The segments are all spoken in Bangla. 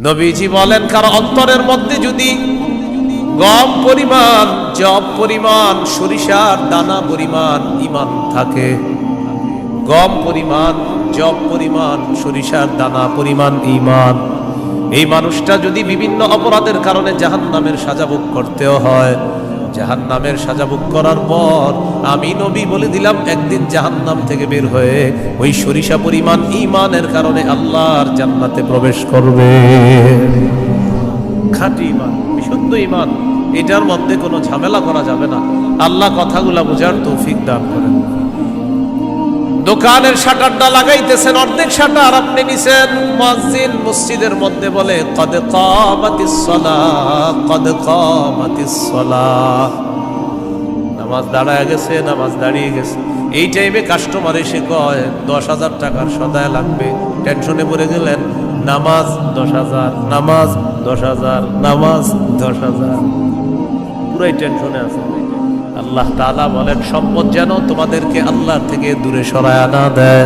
নবীজি বলেন, কারো অন্তরের মধ্যে যদি গম পরিমাণ, জব পরিমাণ, সরিষার দানা পরিমাণ ইমান থাকে, গম পরিমাণ, জব পরিমাণ, সরিষার দানা পরিমাণ ইমান, এই মানুষটা যদি বিভিন্ন অপরাধের কারণে জাহান্নামের সাজা ভোগ করতেও হয়, জাহান্নামের সাজা ভোগ করার পর আমি নবী বলে দিলাম, একদিন জাহান্নাম থেকে বের হয়ে ওই সরিষা পরিমাণ ইমানের কারণে আল্লাহর জান্নাতে প্রবেশ করবে। খাঁটি ইমান, বিশুদ্ধ ইমান, এটার মধ্যে কোনো ঝামেলা করা যাবে না। আল্লাহ কথাগুলা বোঝার তৌফিক দান করেন। দোকানের শাটারটা লাগাইতেছেন, অর্ধেক শাটার আপনি নিছেন, মুয়াজ্জিন মসজিদের মধ্যে বলে কদ কামাতিস সালাহ, কদ কামাতিস সালাহ, নামাজ দাঁড়ায় গেছে, নামাজ দাঁড়িয়ে গেছে। এই টাইমে কাস্টমার এসে কয় 10,000 টাকার সদায় লাগবে, টেনশনে পড়ে গেলেন, নামাজ 10,000, নামাজ 10,000, নামাজ 10,000, পুরাই টেনশনে আছে। আল্লাহ তাআলা বলেন, সম্পদ যেন তোমাদেরকে আল্লাহর থেকে দূরে সরায় না দেয়।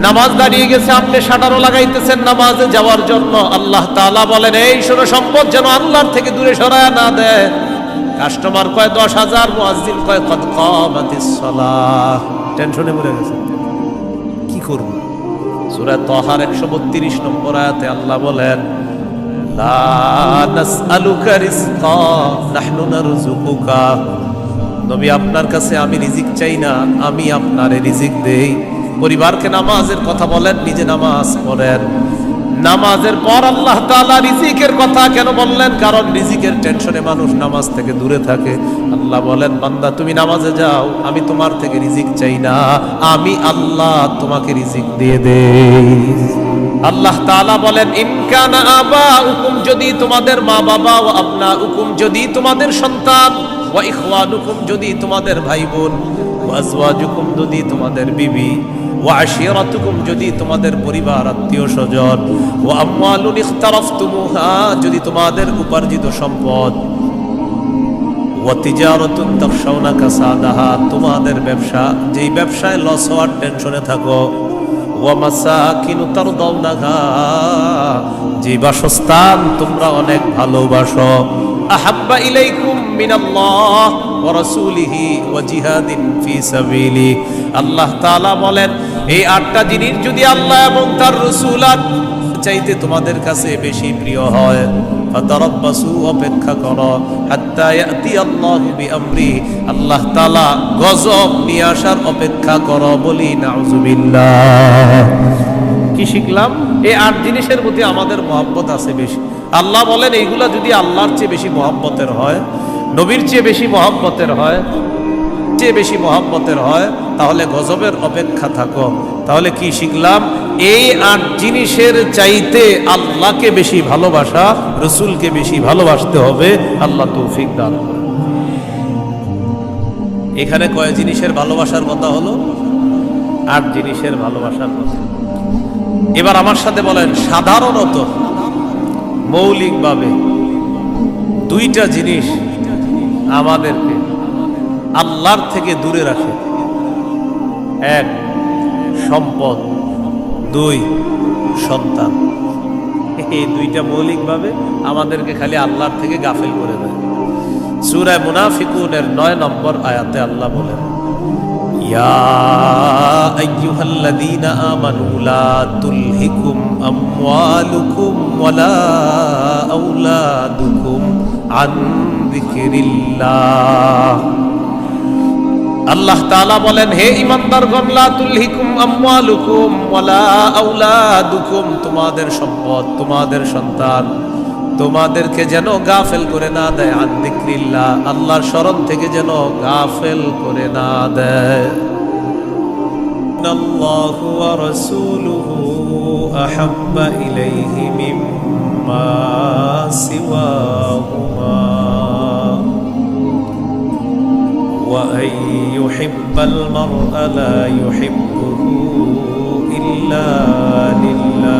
নামাজ দাঁড়িয়ে গেছে, আপনি শাটারও লাগাইতেছেন নামাজে যাওয়ার জন্য, আল্লাহ তাআলা বলেন, এই শোনো, সম্পদ যেন আল্লাহর থেকে দূরে সরায় না দেয়। কাস্টমার কয় 10,000, মুয়াজ্জিন কয় কদ কামাতিস সালাহ, টেনশনে পড়ে গেছে, কি করব? সূরা তাহার 132 নম্বর আয়াতে আল্লাহ বলেন, লা নাসআলুকা রিজকা নাহনু নারযুকুকা, নবী আপনার কাছে আমি রিজিক চাই না, আমি আপনারে রিজিক দেই। পরিবারকে নামাজের কথা বলেন, নিজে নামাজ পড়েন। নামাজের পর আল্লাহ তাআলা রিজিকের কথা কেন বললেন? কারণ রিজিকের টেনশনে মানুষ নামাজ থেকে দূরে থাকে। আল্লাহ বলেন, বান্দা তুমি নামাজে যাও, আমি তোমার থেকে রিজিক চাই না, আমি আল্লাহ তোমাকে রিজিক দিয়ে দেই। আল্লাহ তাআলা বলেন, ইন কানা আবাউকুম, যদি তোমাদের মা বাবা, ওয়া আবনাউকুম, যদি তোমাদের সন্তান, ওয়া ইখওয়ানুকুম, যদি তোমাদের ভাই বোন, ওয়া আজওয়াজুকুম, যদি তোমাদের বিবি, ওয়া আশিরাতুকুম, যদি তোমাদের পরিবার আত্মীয় স্বজন, ওয়া আমওয়ালুন ইখতারাফতুমুহা, যদি তোমাদের উপার্জিত সম্পদ, ওয়া তিজারাতুন তাখশাউনা কাসাদাহা, তোমাদের ব্যবসা, যেই ব্যবসায় লস হওয়ার টেনশনে থাকো, ওয়া মাসাকিনু তারদাউনাহা, যে বাসস্থান তোমরা অনেক ভালোবাসো, আহাব্বা ইলাইকুম মিনাল্লাহ ওয়া রাসূলিহি ওয়া জিহাদিন ফি সাবিলি, আল্লাহ তাআলা বলেন, এই 8টা জিনিস যদি আল্লাহ এবং তার রাসূল চাইতে তোমাদের কাছে বেশি প্রিয় হয়, ফাতারাব্বাসু, অপেক্ষা করো, হাত্তা ইয়াতি আল্লাহু বিআমরি, আল্লাহ তাআলা গজব নিয়ে আসার অপেক্ষা করো। বলি নাউযুবিল্লাহ। কি শিখলাম? এই 8 জিনিসের প্রতি আমাদের মহব্বত আছে বেশি। আল্লাহ বলেন, এইগুলা যদি আল্লাহর চেয়ে বেশি মহব্বতের হয়, নবীর চেয়ে বেশি মহব্বতের হয়, চেয়ে বেশি মহব্বতের হয়, তাহলে গজবের অপেক্ষা থাকো। তাহলে কি শিখলাম? এই 8 জিনিসের চাইতে আল্লাহকে বেশি ভালোবাসা, রসুলকে বেশি ভালোবাসতে হবে। আল্লাহ তৌফিক দান করেন। এখানে কয় জিনিসের ভালোবাসার কথা হলো? 8 জিনিসের ভালোবাসার কথা। এবার আমার সাথে বলেন, সাধারণত মৌলিকভাবে 2টা জিনিস আমাদেরকে আল্লাহর থেকে দূরে রাখে। 1 সম্পদ, 2 সন্তান। এই 2টা মৌলিকভাবে আমাদেরকে খালি আল্লাহর থেকে গাফিল করে দেয়। সূরা মুনাফিকুনের 9 নম্বর আয়াতে আল্লাহ বলেন, ইয়া আইয়ুহাল্লাযীনা আমানু লা তুলহিকুম আমওয়ালুকুম ওয়ালা আওলাদুকুম আন যিকরিল্লাহ। আল্লাহ তাআলা বলেন, হে ঈমানদারগণ, লা তুলহিকুম আমওয়ালুকুম ওয়ালা আওলাদুকুম, তোমাদের সম্পদ, তোমাদের সন্তান তোমাদেরকে যেন গাফেল করে না দেয়, আন যিকরিল্লাহ, আল্লাহর স্মরণ থেকে যেন গাফেল করে না দেয়। ইন্নাল্লাহু ওয়া রাসূলুহু আহাব্বা ইলাইহি মিম্মা সিওয়াহুমা ওয়া আন ইউহিব্বাল মার'a লা ইউহিব্বুহু ইল্লা লিল্লাহ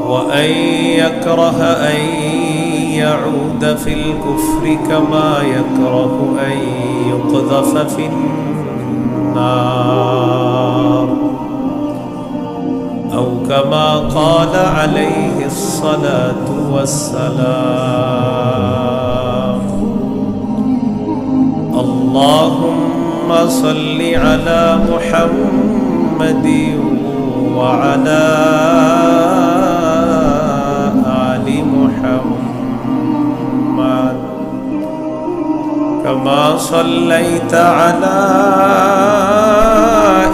ওয়া আন ইয়াকরাহা আন يعود في الكفر كما يكره أن يقذف في النار كما قال عليه الصلاة والسلام اللهم صل على محمد وعلى آل محمد كما صليت على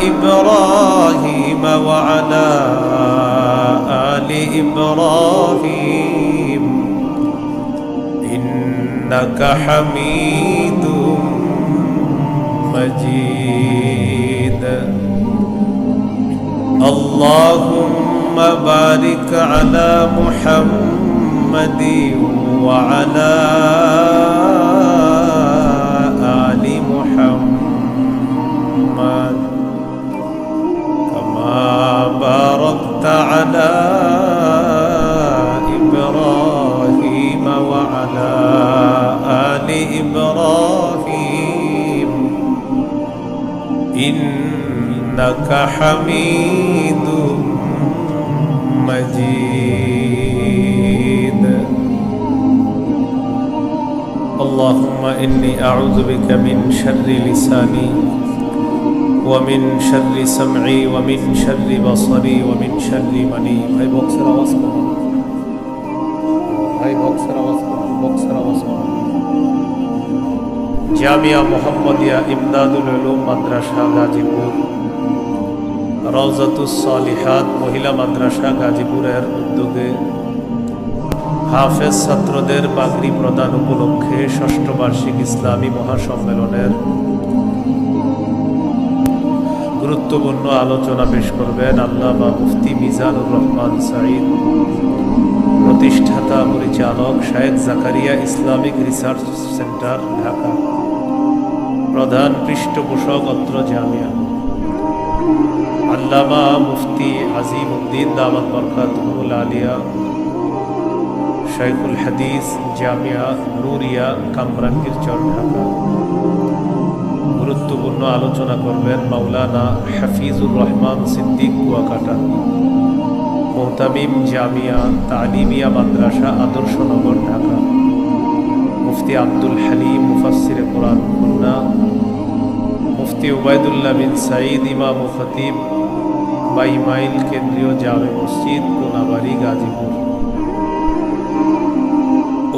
إبراهيم وعلى آل إبراهيم إنك حميد مجيد اللهم بارك على محمد وعلى آل محمد كما باركت على إبراهيم وعلى آل إبراهيم إنك حميد مجيد اللهم إني أعوذ بك من شر لساني ومن شر سمعي ومن شر بصري ومن شر مني ভাই বক্সের আওয়াজ করুন ভাই বক্সের আওয়াজ করুন জামিয়া মুহাম্মাদিয়া ইমদাদুল উলুম মাদ্রাসা গাজীপুর রওজাতুস সালিহাত মহিলা মাদ্রাসা গাজীপুরের উদ্যোগে হাফেজ ছাত্রদের পাগড়ি প্রদান উপলক্ষে ষষ্ঠ বার্ষিক ইসলামী মহাসম্মেলনের গুরুত্বপূর্ণ আলোচনা পেশ করবেন আল্লামা মুফতি মিজানুর রহমান সাঈদ, প্রতিষ্ঠাতা পরিচালক শায়েখ Zakaria Islamic research centre Dhaka, প্রধান পৃষ্ঠপোষক অত্র জামিয়া। আল্লামা মুফতি আজিম উদ্দিন দামাত বরকাতুহুল আলিয়া শাইখুল হাদিস জামিয়া নুরিয়া কামরাঙ্গীরচর ঢাকা। গুরুত্বপূর্ণ আলোচনা করবেন মাওলানা হাফিজুর রহমান সিদ্দিক কুয়াকাটা, মুহতামিম জামিয়া তালিমিয়া মাদ্রাসা আদর্শনগর ঢাকা। মুফতি আব্দুল হালিম মুফাসসিরে কোরআন খুলনা, মুফতি উবাইদুল্লাহ বিন সাঈদ ইমাম ও খতিব বাইমাইল কেন্দ্রীয় জামে মসজিদ কোনাবাড়ি গাজীপুর।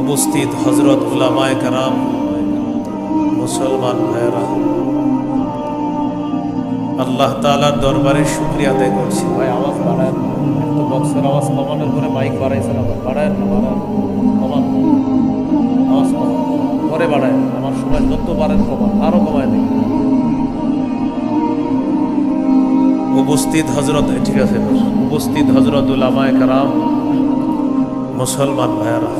উপস্থিত হযরত উলামায়ে কেরাম, মুসলমান ভাইরা, আল্লাহ তাআলার দরবারে শুকরিয়া আদায় করছি। ভাই আওয়াজ বাড়ায়, একটু বক্সের আওয়াজ কমানোর পরে মাইক বাড়াইছেন, আবার বাড়ায় না, কমান আওয়াজ কমান পরে বাড়ায়, আমার সময় যত পারেন কমান, আরো কমায় দিন। উপস্থিত হযরত, ঠিক আছে, উপস্থিত হযরত উলামায়ে কেরাম, মুসলমান ভাইরা,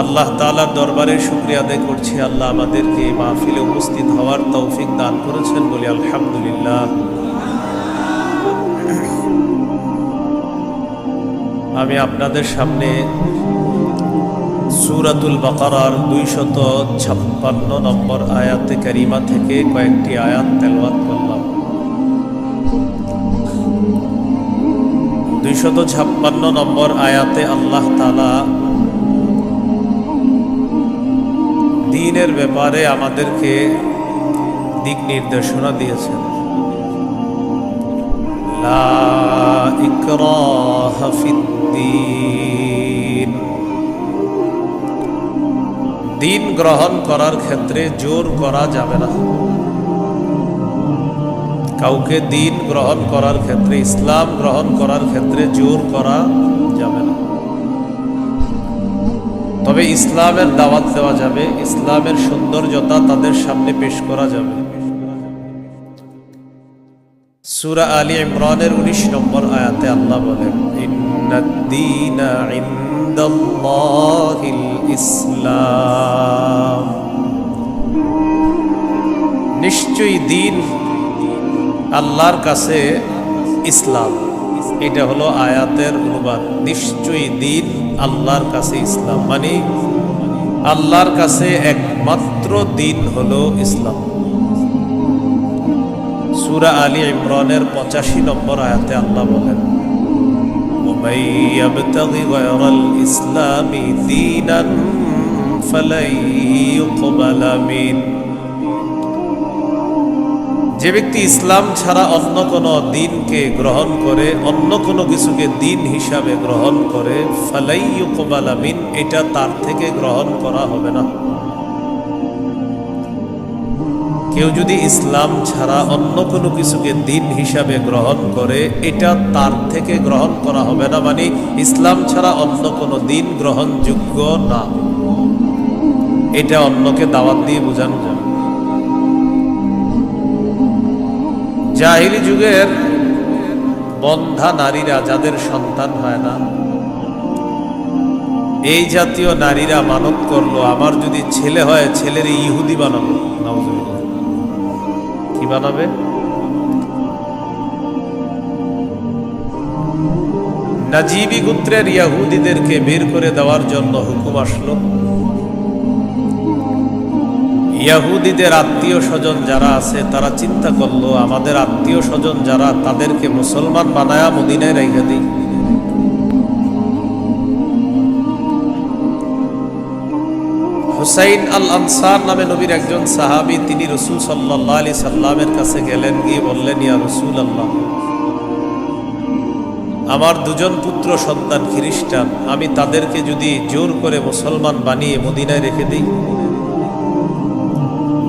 আল্লাহ তাআলার দরবারে শুকরিয়া আদায় করছি। আল্লাহ আমাদেরকে এই মাহফিলে উপস্থিত হওয়ার তৌফিক দান করেছেন, বলি আলহামদুলিল্লাহ। আমি আপনাদের সামনে সূরাতুল বাকারার 256 নম্বর আয়াতে কারিমা থেকে কয়েকটি আয়াত তেলাওয়াত করলাম। 256 নম্বর আয়াতে আল্লাহ তাআলা দ্বীনের ব্যাপারে আমাদেরকে দিক নির্দেশনা দিয়েছেন। লা ইকরাহা ফিদ্দীন, দ্বীন গ্রহণ করার ক্ষেত্রে জোর করা যাবে না। কাউকে দ্বীন গ্রহণ করার ক্ষেত্রে, ইসলাম গ্রহণ করার ক্ষেত্রে জোর করা যাবে না। তবে ইসলামের দাওয়াত দেওয়া যাবে, ইসলামের সৌন্দর্যতা তাদের সামনে পেশ করা যাবে। সূরা আলী ইমরানের 19 নম্বর আয়াতে আল্লাহ বলেন, ইন্নাদ-দীনা ইনদাল্লাহিল ইসলাম, নিশ্চয়ই দ্বীন আল্লাহর কাছে ইসলাম। এটা হলো আয়াতের অনুবাদ। নিশ্চয়ই দ্বীন আল্লাহর কাছে ইসলাম, মানে আল্লাহর কাছে একমাত্র দ্বীন হলো ইসলাম। সূরা আলী ইমরানের 85 নম্বর আয়াতে আল্লাহ বলেন, وَمَن يَبْتَغِ غَيْرَ الْإِسْلَامِ دِينًا فَلَن يُقْبَلَ مِنْهُ। যে ব্যক্তি ইসলাম ছাড়া অন্য কোনো দিনকে গ্রহণ করে, অন্য কোনো কিছুকে দিন হিসাবে গ্রহণ করে, ফালাই ইউকবালা মিন, এটা তার থেকে গ্রহণ করা হবে না। কেউ যদি ইসলাম ছাড়া অন্য কোনো কিছুকে দিন হিসাবে গ্রহণ করে, এটা তার থেকে গ্রহণ করা হবে না, মানে ইসলাম ছাড়া অন্য কোনো দিন গ্রহণযোগ্য না। এটা অন্যকে দাওয়াত দিয়ে বোঝানো যাবে। জাহিলি যুগের বন্ধা নারীরা, যাদের সন্তান হয় না, এই জাতীয় নারীরা মানত করলো, আমার যদি ছেলে হয় ছেলের ইহুদি বানাবো। নাউজুবিল্লাহ। কি বানাবে? নাজিবি গোত্রের ইহুদিদেরকে বের করে দেওয়ার জন্য হুকুম আসলো। ইহুদিদের আত্মীয় স্বজন যারা আছে তারা চিন্তা করলো, আমাদের আত্মীয় স্বজন যারা, তাদেরকে মুসলমান বানায়া মদিনায় রেখে দিই। হুসাইন আল আনসার নামে নবীর একজন সাহাবী, তিনি রাসূল সাল্লাল্লাহু আলাইহি সাল্লামের কাছে গেলেন, গিয়ে বললেন, ইয়া রাসূলুল্লাহ, আমার দুজন পুত্র সন্তান খ্রিস্টান, আমি তাদেরকে যদি জোর করে মুসলমান বানিয়ে মদিনায় রেখে দিই।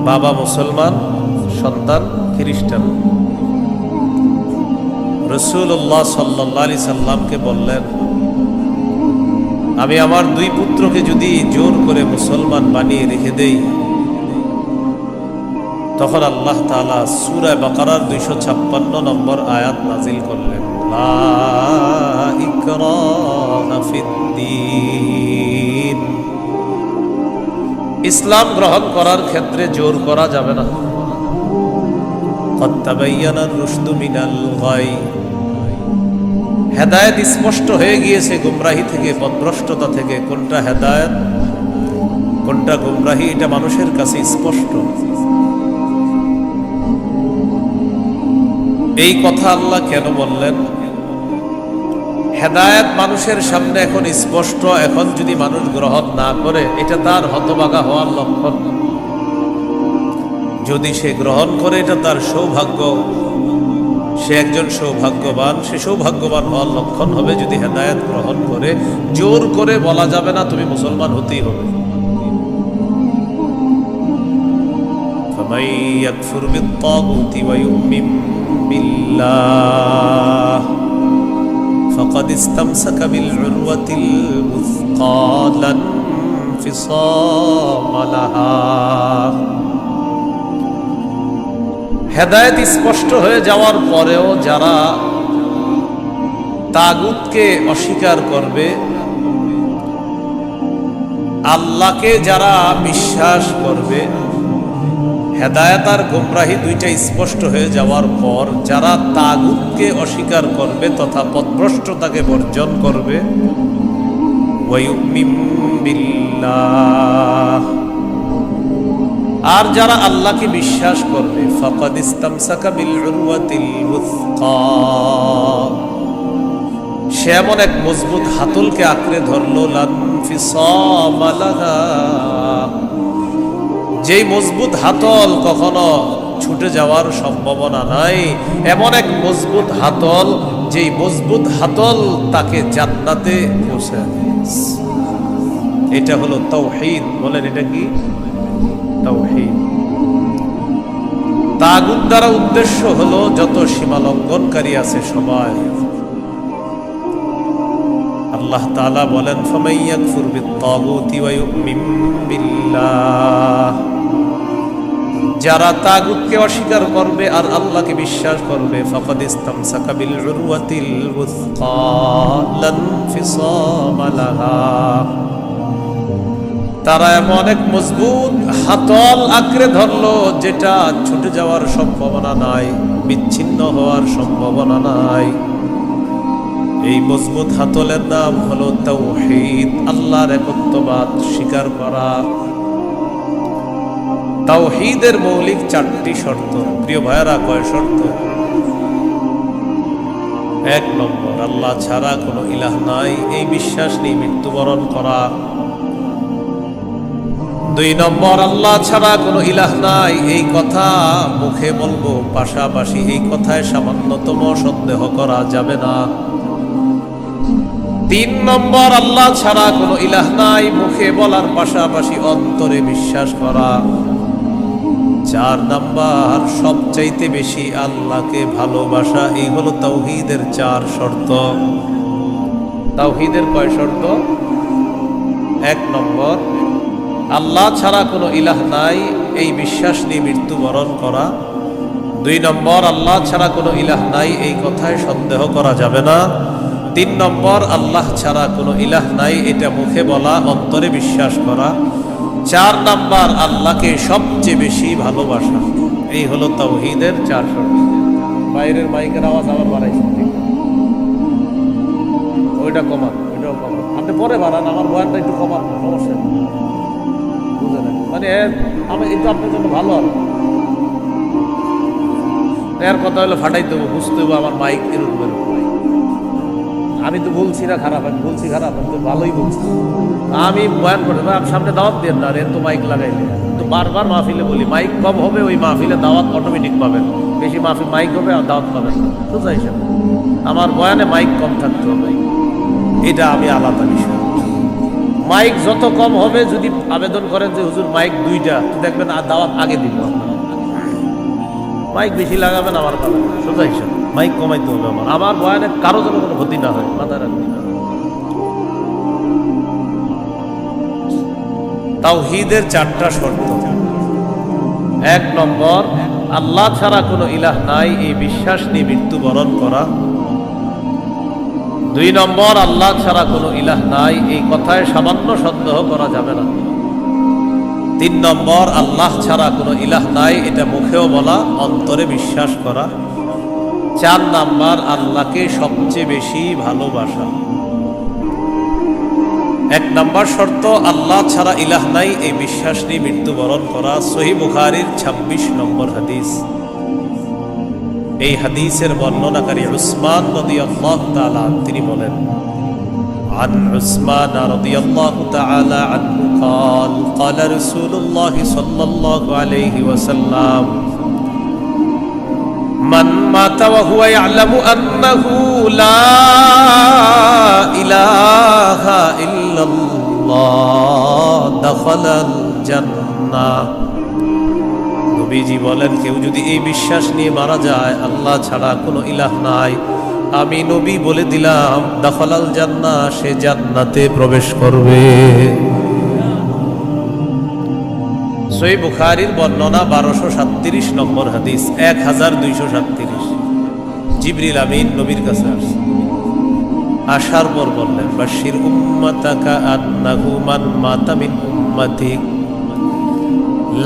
বাবা মুসলমান, সন্তান খ্রিস্টান। রাসূলুল্লাহ সাল্লাল্লাহু আলাইহি সাল্লামকে বললেন, আমি আমার দুই পুত্রকে যদি জোর করে মুসলমান বানিয়ে রেখে দেই, তখন আল্লাহ তাআলা সূরা বাকারার 256 নম্বর আয়াত নাজিল করলেন, লা ইকরাহা ফিদ্দীন। ইসলাম গ্রহণ করার ক্ষেত্রে জোর করা যাবে না। কদ তাবায়্যানার রুশদু মিনাল গাই। হেদায়েত স্পষ্ট হয়ে গিয়েছে গুমরাহি থেকে, পথভ্রষ্টতা থেকে। কোনটা হেদায়েত, কোনটা গুমরাহি, এটা মানুষের কাছে স্পষ্ট। এই কথা আল্লাহ কেন বললেন? হেদায়েত মানুষের সামনে এখন স্পষ্ট, এখন যদি মানুষ গ্রহণ না করে, এটা তার হতভাগা হওয়ার লক্ষণ। যদি সে গ্রহণ করে, এটা তার সৌভাগ্য, সে একজন সৌভাগ্যবান। সে সৌভাগ্যবান হওয়ার লক্ষণ হবে যদি হেদায়েত গ্রহণ করে। জোর করে বলা যাবে না তুমি মুসলমান হতেই হবে। ফামান ইয়াকফুর বিত-তাগুতি ওয়া ইউমিন বিল্লাহ ফাকাদ ইসতামসাকা বিল-উরওয়াতিল উযকা লা ইনফিসামা লাহা। হেদায়েত স্পষ্ট হয়ে যাওয়ার পরেও যারা তাগুতকে অস্বীকার করবে, আল্লাহকে যারা বিশ্বাস করবে, হেদায়েত আর গোমরাহি দুইটা স্পষ্ট হয়ে যাওয়ার পর যারা তাগুতকে অস্বীকার করবে তথা পথভ্রষ্টতাকে বর্জন করবে, ওয়া ইউমিন বিল্লাহ, আর যারা আল্লাহকে বিশ্বাস করবে, ফাকাদ ইসতামসাকা বিল উরওয়াতিল উযকা, সে এমন এক মজবুত হাতলকে আঁকড়ে ধরলো, লা ইনফিসামা লাহা, যেই মজবুত হাতল কখনো ছুটে যাওয়ার সম্ভাবনা নাই। এমন এক মজবুত হাতল, যেই মজবুত হাতল তাকে জান্নাতে পৌঁছায়। এটা হলো তাওহীদ। বলেন, এটা কি? তাওহীদ। তাগুত দ্বারা উদ্দেশ্য হলো যত সীমা লঙ্ঘনকারী আছে সবাই। আল্লাহ তাআলা বলেন, ফামান ইয়াকফুর বিত-তাগুতি ওয়া ইউমিন বিল্লাহ, যারা তাগুতকে অস্বীকার করবে আর আল্লাহকে বিশ্বাস করবে, ফাকাদ ইসতামসাকা বিল উরওয়াতিল উযকা লা ইনফিসামা লাহা, তারা এমন এক মজবুত হাতল আঁকড়ে ধরলো যেটা ছুটে যাওয়ার সম্ভাবনা নাই, বিচ্ছিন্ন হওয়ার সম্ভাবনা নাই। এই মজবুত হাতলের নাম হলো তাওহীদ, আল্লাহর একত্ববাদ স্বীকার করা। তাওহীদের মৌলিক 4টি শর্ত। প্রিয় ভাইয়েরা, কয় শর্ত? 1 নম্বর, আল্লাহ ছাড়া কোনো ইলাহ নাই এই বিশ্বাস নিয়ে মৃত্যুবরণ করা। 2 নম্বর, আল্লাহ ছাড়া কোনো ইলাহ নাই এই কথা মুখে বলবো, পাশাপাশি এই কথায় সামান্যতম সন্দেহ করা যাবে না। 3 নম্বর, আল্লাহ ছাড়া কোনো ইলাহ নাই মুখে বলার পাশাপাশি অন্তরে বিশ্বাস করা। 4 নম্বর, সবচাইতে বেশি আল্লাহকে ভালোবাসা। এই হলো তাওহীদের 4 শর্ত। তাওহীদের কয় শর্ত? 1 নম্বর, আল্লাহ ছাড়া কোনো ইলাহ নাই এই বিশ্বাস নিয়ে মৃত্যুবরণ করা। 2 নম্বর, আল্লাহ ছাড়া কোনো ইলাহ নাই এই কথায় সন্দেহ করা যাবে না। 3 নম্বর, আল্লাহ ছাড়া কোনো ইলাহ নাই এটা মুখে বলা, অন্তরে বিশ্বাস করা। 4 নম্বর, আল্লাহকে সবচেয়ে বেশি ভালোবাসা। এই হলো তাওহীদের 4 শর্ত। বাইরের মাইকের আওয়াজ আবার বাড়াইছে, ওইটা কমান, ওইটাও কমান। আপনি পরে বাড়ান, আমার বয়ানটা একটু কমান, সমস্যা নেই। বুঝলেন? মানে আমি এটা আপনার জন্য ভালো হবে। এর কথা হলো ফাটাই দেবো, বুঝতে হবে আমার মাইক এরকম এরকম। আমি তো বলছি না খারাপ, আমি বলছি খারাপ, আমি তো ভালোই বলছি। আমি বয়ান করতে আপনি সামনে দাওয়াত দেন না, এর তো মাইক লাগাইলে তো বারবার মাহফিলে বলি মাইক কম হবে, ওই মাহফিলে দাওয়াত অটোমেটিক পাবেন। বেশি মাহফিল মাইক হবে আর দাওয়াত পাবেন না। বুঝা হিসাব আমার বয়ানে মাইক কম থাকতে হবে, এটা আমি আলাদা বিষয়। মাইক যত কম হবে, যদি আবেদন করেন যে হুজুর মাইক 2টা, দেখবেন আর দাওয়াত আগে দিব। মাইক বেশি লাগাবেন আমার পাবেন, সোজা হিসাব। মাইক কমাইতে হবে আমার বয়ানে কারো যেন কোনো ক্ষতি না হয়, মাথায় রাখবেন। তাওহীদের 4টা শর্ত। 1 নম্বর, আল্লাহ ছাড়া কোনো ইলাহ নাই এই বিশ্বাস নিয়ে মৃত্যুবরণ করা। 2 নম্বর, আল্লাহ ছাড়া কোনো ইলাহ নাই এই কথায় সামান্য সন্দেহ করা যাবে না। 3 নম্বর, আল্লাহ ছাড়া কোনো ইলাহ নাই এটা মুখেও বলা, অন্তরে বিশ্বাস করা। 4 নম্বর, আল্লাহকে সবচেয়ে বেশি ভালোবাসা। 1 নম্বর শর্ত, আল্লাহ ছাড়া ইলাহ নাই এই বিশ্বাস নিয়ে মৃত্যুবরণ করা। সহিহ বুখারীর 26 নম্বর হাদিস। এই হাদিসের বর্ণনাকারী উসমান রাদিয়াল্লাহু তাআলা তিনি বলেন, عن عثمان رضي الله تعالى عنه قال قال رسول الله صلى الله عليه وسلم من مات وهو يعلم أنه لا إله إلا الله دخل الجنة। নবীজি বলেন, কেউ যদি এই বিশ্বাস নিয়ে মারা যায় আল্লাহ ছাড়া কোনো ইলাহ নাই, আমি নবী বলে দিলাম দাখালাল জান্নাহ, সে জান্নাতে প্রবেশ করবে। সহিহ বুখারীর বর্ণনা 1237 নম্বর হাদিস, 1237। জিবরিল আমিন নবীর কাছে আসছে, আসার পর বললেন, বাশির উম্মাতাকা আন্নাহু মান মাতা মিন উম্মাতিক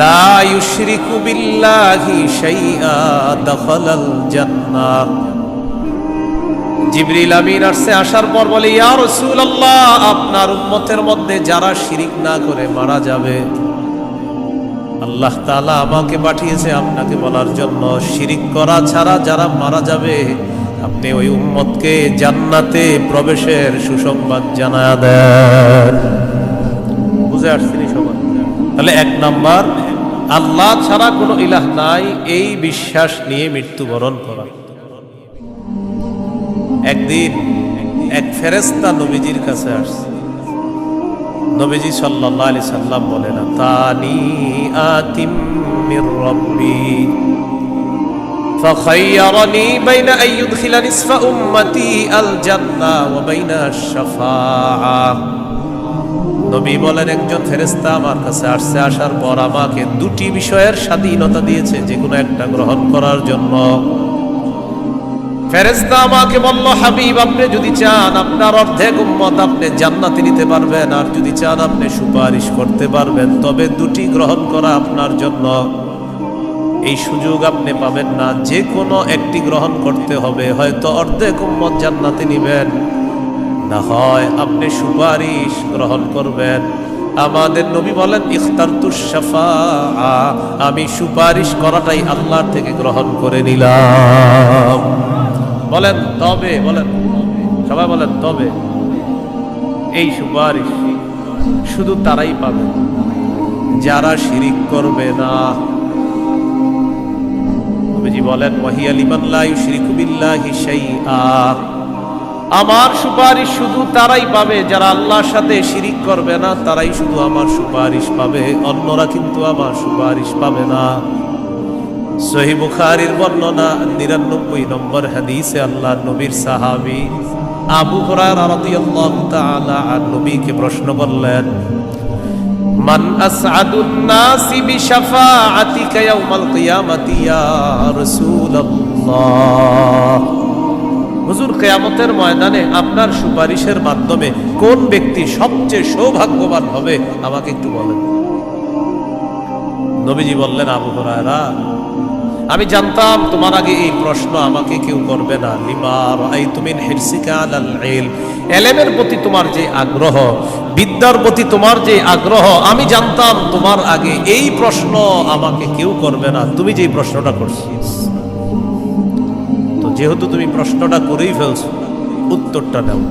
লা ইউশরিকু বিল্লাহি শাইআ দাখালাল জান্নাহ। জিবরিল আমিন আসছে, আসার পর বলে, ইয়া রাসূলুল্লাহ, আপনার উম্মতের মধ্যে যারা শিরিক না করে মারা যাবে, আল্লাহ তাআলা আমাকে পাঠিয়েছে আপনাকে বলার জন্য, শিরিক করা ছাড়া যারা মারা যাবে আপনি ওই উম্মতকে জান্নাতে প্রবেশের সুসংবাদ জানায়া দেন। বুঝে আসছেন সবাই? তাহলে 1 নাম্বার, আল্লাহ ছাড়া কোনো ইলাহ নাই এই বিশ্বাস নিয়ে মৃত্যুবরণ করা। একদিন এক ফেরেশতা নবীজির কাছে আসছে। নবীজি সাল্লাল্লাহু আলাইহি সাল্লাম বলেন, তানি আতিম মির রাব্বি ফাখায়্যারানি বাইনা আন ইউদখিলা নিসফা উম্মতি আল জান্নাহ ওয়া বাইনা আশ-শাফাআহ। নবী বলেন, একজন ফেরেশতা আমার কাছে আসছে, আসার পর আমাকে 2টি বিষয়ের স্বাধীনতা দিয়েছে, যে কোনো একটা গ্রহণ করার জন্য। ফেরেশতা আমাকে বলল, হাবিব, আপনি যদি চান আপনার অর্ধেক উম্মত আপনি জান্নাতে নিতে পারবেন, আর যদি চান আপনি সুপারিশ করতে পারবেন, তবে 2টি গ্রহণ করা আপনার জন্য। এই সুযোগ আপনি পাবেন না, যে কোনো একটি গ্রহণ করতে হবে। হয়তো অর্ধেক উম্মত জান্নাতে নিবেন, না হয় আপনি সুপারিশ গ্রহণ করবেন। আমাদের নবী বলেন ইখতারতুশ শাফাআ, আমি সুপারিশ করাটাই আল্লাহর থেকে গ্রহণ করে নিলাম। বলেন তবে, বলেন সবাই বলেন তবে। এই সুপারিশ শুধু তারাই পাবে যারা শিরিক করবে না। নবীজি বলেন ওয়াহিয়া লিমান লা ইউশরিকু বিল্লাহি শাইআ, আমার সুপারিশ শুধু তারাই পাবে যারা আল্লাহর সাথে শিরিক করবে না, তারাই শুধু আমার সুপারিশ পাবে, অন্যরা কিন্তু আমার সুপারিশ পাবে না। সহিহ বুখারীর বর্ণনা ৯৯ নম্বর হাদিসে আল্লাহর নবীর সাহাবী আবু হুরায়রা রাদিয়াল্লাহু তাআলা আনহু নবীকে প্রশ্ন করলেন, মান আসআদুন নাসি বিশাফাআতিকা ইয়াউমাল কিয়ামাতি ইয়া রাসূলুল্লাহ। হুজুর, কিয়ামতের ময়দানে আপনার সুপারিশের মাধ্যমে কোন ব্যক্তি সবচেয়ে সৌভাগ্যবান হবে আমাকে একটু বলেন। নবীজি বললেন, আবু হুরায়রা, আমি জানতাম তোমার আগে এই প্রশ্ন আমাকে কেউ করবে না। লিমা রাআইতু মিন হিরসিকা আলাল ইলম, ইলমের প্রতি তোমার যে আগ্রহ, বিদ্যার প্রতি তোমার যে আগ্রহ, আমি জানতাম তোমার আগে এই প্রশ্ন আমাকে কেউ করবে না, তুমি যে প্রশ্নটা করছিস। তো যেহেতু তুমি প্রশ্নটা করেই ফেলছো, উত্তরটা নাও।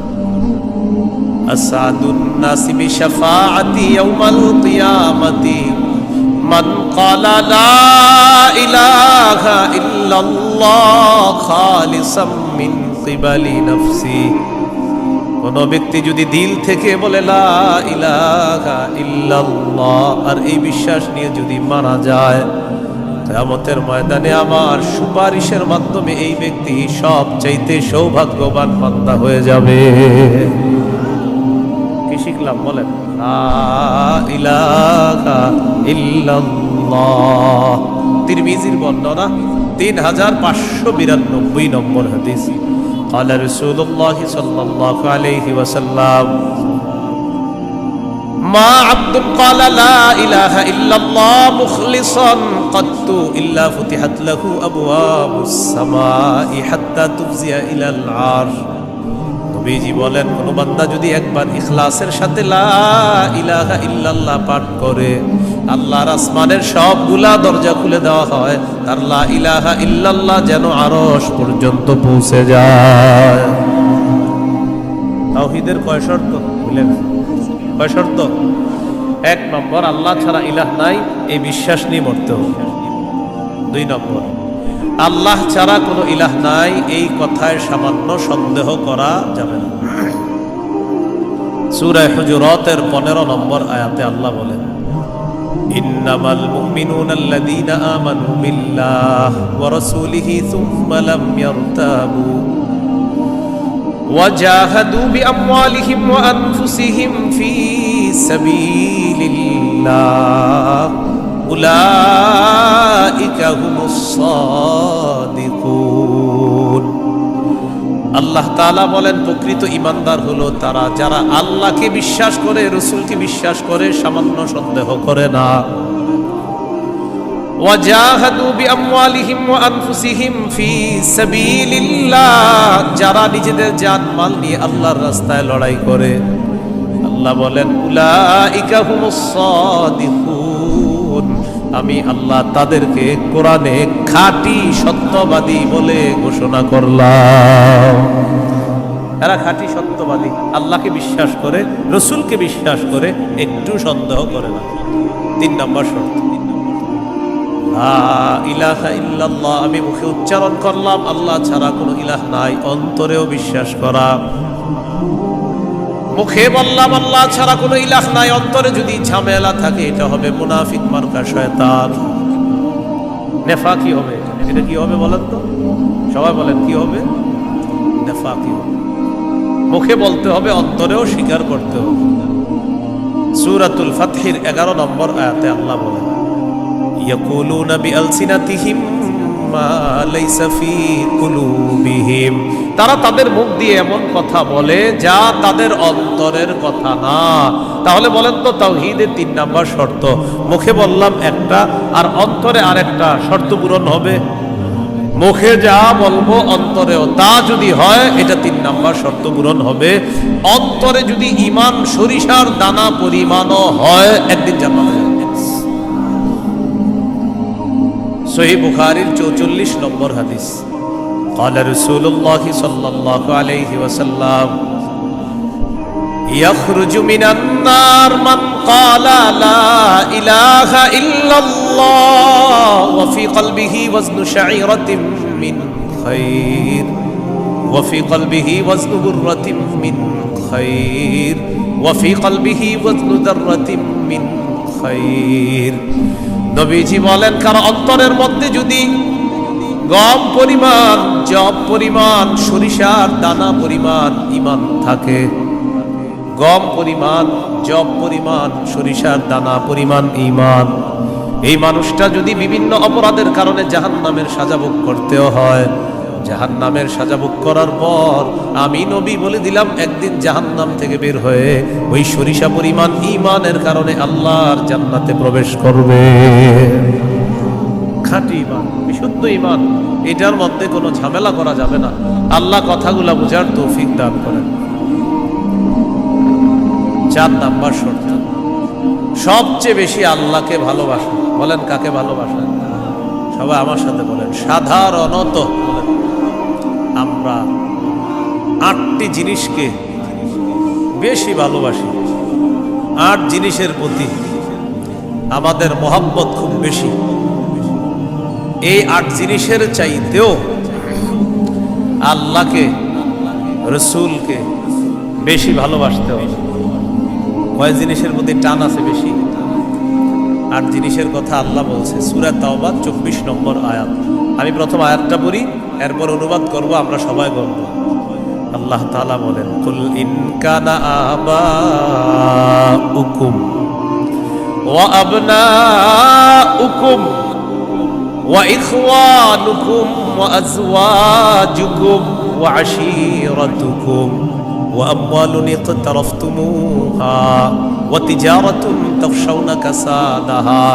আসাদুন নাসি বিশাফাআতি ইয়াউমাল কিয়ামাতি মান ক্বালা লা ইলাহা ইল্লাল্লাহ খালিসাম মিন কিবালি নাফসি। কোন ব্যক্তি যদি দিল থেকে বলে লা ইলাহা ইল্লাল্লাহ আর এই বিশ্বাস নিয়ে যদি মারা যায়, কিয়ামতের ময়দানে আমার সুপারিশের মাধ্যমে এই ব্যক্তি সবচাইতে সৌভাগ্যবান বান্দা হয়ে যাবে। কি শিখলাম বলেন? লা ইলাহা ইল্লাল্লাহ। তিরমিজির বর্ণনা ৩৫৯২ নম্বর হাদিস। قال رسول الله صلى الله عليه وسلم ما عبد قال لا إله إلا الله مخلصا قط إلا فتحت له أبواب السماء حتى تفزع إلى العرش। নবীজি বলেন, কোন বান্দা যদি একবার ইখলাসের সাথে লা ইলাহা ইল্লাল্লাহ পাঠ করে, আল্লাহর আসমানের সবগুলা দরজা খুলে দেওয়া হয়, তার লা ইলাহা ইল্লাল্লাহ যেন আরশ পর্যন্ত পৌঁছে যায়। তাওহীদের কয় শর্ত বুঝলেন? কয় শর্ত? ১ নম্বর, আল্লাহ ছাড়া ইলাহ নাই, এই বিশ্বাস নিয়ে মরতে হবে। ২ নম্বর, আল্লাহ ছাড়া কোনো ইলাহ নাই, এই কথায় সামান্য সন্দেহ করা যাবে না। সূরা হুজুরাতের ১৫ নম্বর আয়াতে আল্লাহ বলেন, ইন্নামাল মুমিনুনা আল্লাযীনা আমানু বিল্লাহি ওয়া রাসূলিহি সুম্মা লাম ইয়ারতাবু ওয়া জাহাদু বিআমওয়ালিহিম ওয়া আনফুসিহিম ফী সাবিলিল্লাহ উলাইকা হুমুস সাদিকুন। আল্লাহ তাআলা বলেন, প্রকৃত ঈমানদার হলো তারা যারা আল্লাহকে বিশ্বাস করে, রাসূলকে বিশ্বাস করে, সামান্য সন্দেহ করে না। ওয়া জাহাদু বিআমওয়ালিহিম ওয়া আনফুসিহিম ফী সাবিলিল্লাহ, যারা নিজেদের জান মাল নিয়ে আল্লাহর রাস্তায় লড়াই করে। আল্লাহ বলেন, উলাইকা হুমুস সাদিকুন, আমি আল্লাহ তাদেরকে কোরআনে খাঁটি সত্যবাদী বলে ঘোষণা করলাম। এরা খাঁটি সত্যবাদী, আল্লাহকে বিশ্বাস করে, রাসূলকে বিশ্বাস করে, একটু সন্দেহ করে না। ৩ নম্বর শর্ত, লা ইলাহা ইল্লাল্লাহ, আমি মুখে উচ্চারণ করলাম আল্লাহ ছাড়া কোনো ইলাহ নাই, অন্তরেও বিশ্বাস করা। মুখে বললাম আল্লাহ ছাড়া কোনো ইলাহ নাই, অন্তরে যদি ঝামেলা থাকে এটা হবে মুনাফিক মার্কা শয়তান, নেফাকি হবে। এটা কি হবে বলেন তো? সবাই বলেন কি হবে? নেফাকি হবে। মুখে বলতে হবে, অন্তরেও স্বীকার করতে হবে। সূরাতুল ফাতহির ১১ নম্বর আয়াতে আল্লাহ বলেন, ইয়াকুলুনা বিআলসিনাতিহিম মা লাইসা ফি কুলুবিহিম, তারা তাদের মুখ দিয়ে এমন কথা বলে যা তাদের অন্তরের কথা না। তাহলে বলেন তো, তাওহীদের ৩ নম্বর শর্ত, মুখে বললাম একটা আর অন্তরে আরেকটা, শর্ত পূরণ হবে? মুখে যা বলবো অন্তরেও তা যদি হয়, এটা 3 নাম্বার শর্ত পূরণ হবে। অন্তরে যদি ঈমান সরিষার দানা পরিমাণও হয়, একদিন জান্নাতে যাবে। সহিহ বুখারীর 44 নম্বর হাদিস। قال رسول الله صلى الله عليه وسلم يخرج من النار من قال لا إله إلا الله وفي قلبه وزن شعيرة من خير وفي قلبه وزن برة من خير وفي قلبه وزن ذرة من خير। নবীজি বলেন, কারণ অন্তরের মধ্যে যদি গম পরিমাণ, জব পরিমাণ, সরিষার দানা পরিমাণ ঈমান থাকে, গম পরিমাণ, জব পরিমাণ, সরিষার দানা পরিমাণ ঈমান, এই মানুষটা যদি বিভিন্ন অপরাধের কারণে জাহান্নামের সাজা ভোগ করতেও হয়, জাহান্নামের সাজা ভোগ করার পর আমি নবী বলে দিলাম, একদিন জাহান্নাম থেকে বের হয়ে ওই সরিষা পরিমাণ ঈমানের কারণে আল্লাহর জান্নাতে প্রবেশ করবে। খাঁটি ঈমান, বিশুদ্ধ ঈমান, এটার মধ্যে কোনো ঝামেলা করা যাবে না। আল্লাহ কথাগুলা বুঝার তৌফিক দান করেন। 4 নাম্বার শর্ত, সবচেয়ে বেশি আল্লাহকে ভালোবাসা। বলেন, কাকে ভালোবাসা? সবাই আমার সাথে বলেন, সাধারণত বলেন। আমরা 8টি জিনিসকে বেশি ভালোবাসি। 8 জিনিসের প্রতি আমাদের মহব্বত খুব বেশি। এই 8 জিনিসের চাইতেও আল্লাহকে, রসুলকে বেশি ভালোবাসতে হবে। কয় জিনিসের প্রতি টান আছে বেশি? 8 জিনিসের কথা আল্লাহ বলছে সূরা তাওবা 24 নম্বর আয়াত। আমি প্রথম আয়াতটা পড়ি, এরপর অনুবাদ করব, আমরা সবাই বলব। আল্লাহ তাআলা বলেন, কুল ইন কানা আবাউকুম ওয়া আবনাউকুম ওয়া ইখওয়ানুকুম ওয়া আজওয়াজুকুম ওয়া আশীরাতুকুম وأموال اقترفتموها وتجارة تخشون كسادها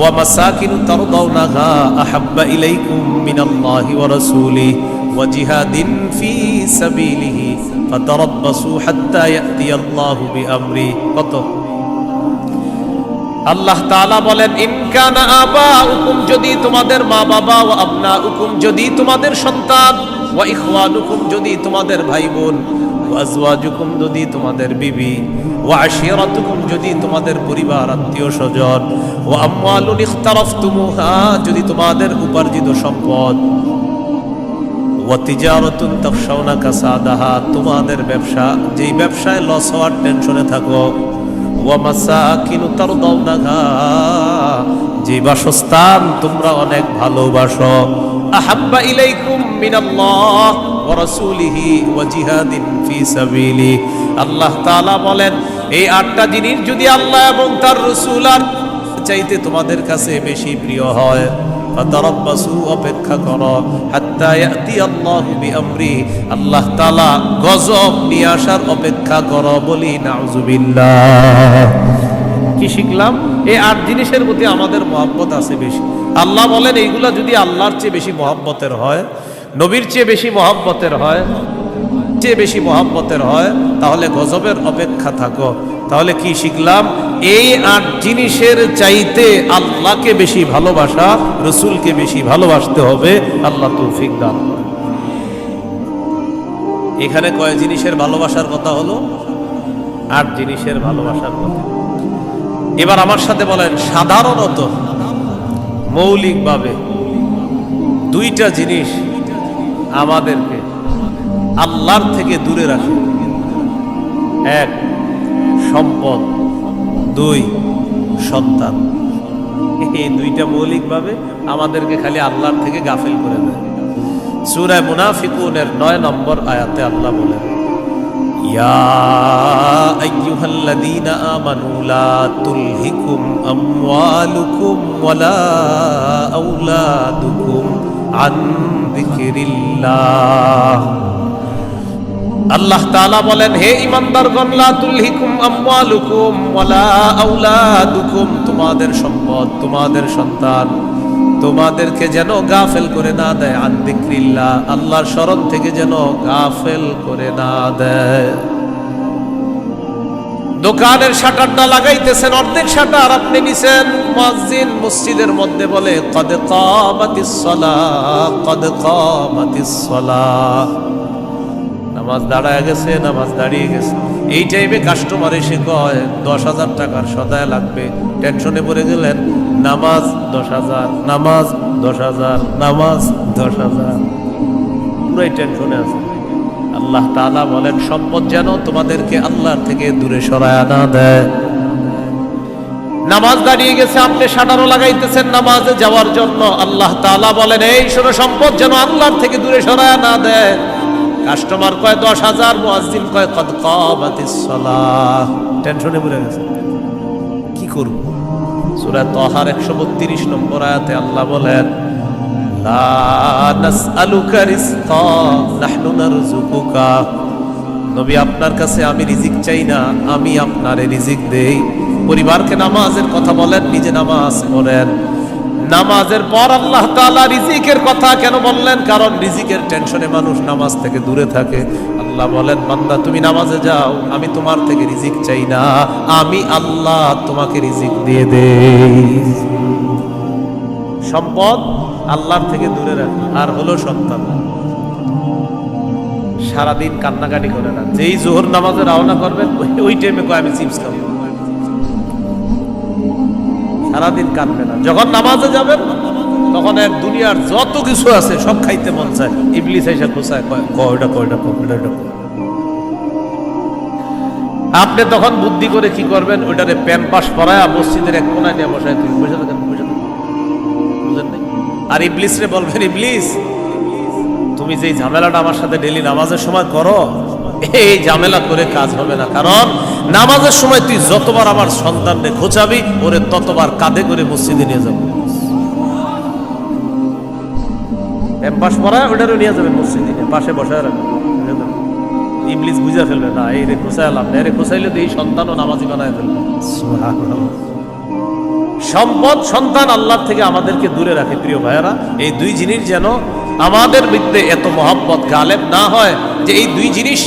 ومساكن ترضونها أحب إليكم من الله ورسوله وجهاد في سبيله فتربصوا حتى يأتي الله بأمره। আল্লাহ তাআলা বলেন, ইন কানা আবাউকুম, যদি তোমাদের মা বাবা, ওয়া আবনাউকুম, যদি তোমাদের সন্তান, ওয়া ইখওয়ানুকুম, যদি তোমাদের ভাই বোন, ওয়া আজওয়াজুকুম, যদি তোমাদের বিবি, ওয়া আশীরাতুকুম, যদি তোমাদের পরিবার আত্মীয় স্বজন, ওয়া আমওয়ালুন ইখতারাফতুমুহা, যদি তোমাদের উপার্জিত সম্পদ, ওয়া তিজারাতুন তাখশাউনা কাসাদাহা, তোমাদের ব্যবসা, যেই ব্যবসায় লস হওয়ার টেনশনে থাকো, ওয়া মাসাকিনু তারদাউনাহা, যে বাসস্থান তোমরা অনেক ভালোবাসো, আহাব্বা ইলাইকুম মিনাল্লাহ ওয়া রাসূলিহি ওয়া জিহাদিন ফি সাবিলি। আল্লাহ তাআলা বলেন, এই 8টা জিনিস যদি আল্লাহ এবং তার রাসূলের চাইতে তোমাদের কাছে বেশি প্রিয় হয়, ফাতারাব্বাসু, অপেক্ষা করো, হাত্তা ইয়াতি আল্লাহু বিআমরি, আল্লাহ তাআলা গজব নিয়ে আসার অপেক্ষা করো। বলি নাউযুবিল্লাহ। কি শিখলাম? এই 8 জিনিসের প্রতি আমাদের মহব্বত আছে বেশি। আল্লাহ বলেন, এইগুলা যদি আল্লাহর চেয়ে বেশি মহব্বতের হয়, নবীর চেয়ে বেশি মহব্বতের হয়, তাহলে গজবের অপেক্ষা থাকো। তাহলে কি শিখলাম? এই 8 জিনিসের চাইতে আল্লাহকে বেশি ভালোবাসা, রসুলকে বেশি ভালোবাসতে হবে। আল্লাহ তৌফিক দান করেন। এখানে কয় জিনিসের ভালোবাসার কথা হলো? 8 জিনিসের ভালোবাসার কথা। এবার আমার সাথে বলেন, সাধারণত মৌলিকভাবে 2টা জিনিস আমাদেরকে আল্লাহর থেকে দূরে রাখে। 1 সম্পদ, 2 সন্তান। এই 2টা মৌলিকভাবে আমাদেরকে খালি আল্লাহর থেকে গাফিল করে দেয়। সূরা মুনাফিকুনের 9 নম্বর আয়াতে আল্লাহ বলেন, ইয়া আইয়ুহাল্লাযীনা আমানু লা তুলহিকুম আমওয়ালুকুম ওয়ালা আওলাদুকুম আন যিকরিল্লাহ। আল্লাহ তাআলা বলেন, হে ঈমানদারগণ, লা তুলহিকুম আমওয়ালুকুম ওয়ালা আওলাদুকুম, তোমাদের সম্পদ, তোমাদের সন্তান তোমাদেরকে যেন গাফেল করে না দেয়, আন যিকরিল্লাহ, আল্লাহর স্মরণ থেকে যেন গাফেল করে না দেয়। দোকানের শাটারটা লাগাইতেছেন, অর্ধেক শাটার আপনি নিছেন, মুয়াজ্জিন মসজিদের মধ্যে বলে কদ কামাতিস সালাহ, কদ কামাতিস সালাহ, নামাজ দাঁড়ায় গেছে, নামাজ দাঁড়িয়ে গেছে। এই টাইমে কাস্টমার এসে কয় 10,000 টাকার সদায় লাগবে, টেনশনে পড়ে গেলেন, নামাজ 10,000, নামাজ 10,000, নামাজ 10,000, পুরাই টেনশনে আছে। আল্লাহ তাআলা বলেন সম্পদ যেন তোমাদেরকে আল্লাহর থেকে দূরে সরায় না দেয়। নামাজ দাঁড়িয়ে গেছে, আপনি শাটারও লাগাইতেছেন নামাজে যাওয়ার জন্য, আল্লাহ তাআলা বলেন এই শোনো, সম্পদ যেন আল্লাহর থেকে দূরে সরায় না দেয়। কাস্টমার কয় 10,000, মুয়াজ্জিন কয় কদ কামাতিস সালাহ, টেনশনে পড়ে গেছে, কি করব? সূরা তাহার 132 নম্বর আয়াতে আল্লাহ বলেন লা নাসআলুকা রিজকা নাহনু নারযুকুকা, নবী আপনার কাছে আমি রিজিক চাই না, আমি আপনারে রিজিক দেই। পরিবারকে নামাজের কথা বলেন, নিজে নামাজ পড়েন। নামাজের পর আল্লাহ তাআলা রিজিকের কথা কেন বললেন? কারণ রিজিকের টেনশনে মানুষ নামাজ থেকে দূরে থাকে। আল্লাহ বলেন বান্দা তুমি নামাজে যাও, আমি তোমার থেকে রিজিক চাই না, আমি আল্লাহ তোমাকে রিজিক দিয়ে দেই। সম্পদ আল্লাহর থেকে দূরে রাখে। আর হলো সন্তান, সারাদিন কান্নাকাটি করে না, যেই জোহর নামাজে রওনা করবেন ওই টাইমে কয় আমি চিপস খাবো, সারাদিন কাঁদবে না। যখন নামাজে যাবেন তখন এক দুনিয়ার যত কিছু আছে সব খাইতে মন চায়, ইবলিস এসে খোঁচায় কয়টা কয়টা কয়টা। আপনি তখন বুদ্ধি করে কি করবেন, ওইটারে প্যান পাশ পরায় মসজিদের এক কোনায় নিয়ে বসায়, তুমি বসে থাকেন, বসে থাকেন, বুঝলেন নাই? আর ইবলিস রে বলবেন ইবলিস তুমি যেই ঝামেলাটা আমার সাথে ডেলি নামাজের সময় করো, এই ঝামেলা করে কাজ হবে না। কারণ নামাজের সময় তুই যতবার আমার সন্তানকে খোঁচাবি, ওরে ততবার কাঁধে করে মসজিদে নিয়ে যাবো, এম্পাস পড়ায় ওটারও নিয়ে যাবেন মসজিদে, পাশে বসায় রাখবেন। ইবলিস বুঝা ফেলবে না এই রে খোঁচাইলাম না, এরে খোঁচাইলে তো এই সন্তানও নামাজি বানায় ফেলবে। সম্পদ সন্তান আল্লাহর থেকে আমাদেরকে দূরে রাখে। প্রিয় ভাইয়েরা, এই দুই জিনিস যেন আমাদের মধ্যে এত মহব্বত গালেব না হয় যে এই দুই জিনিস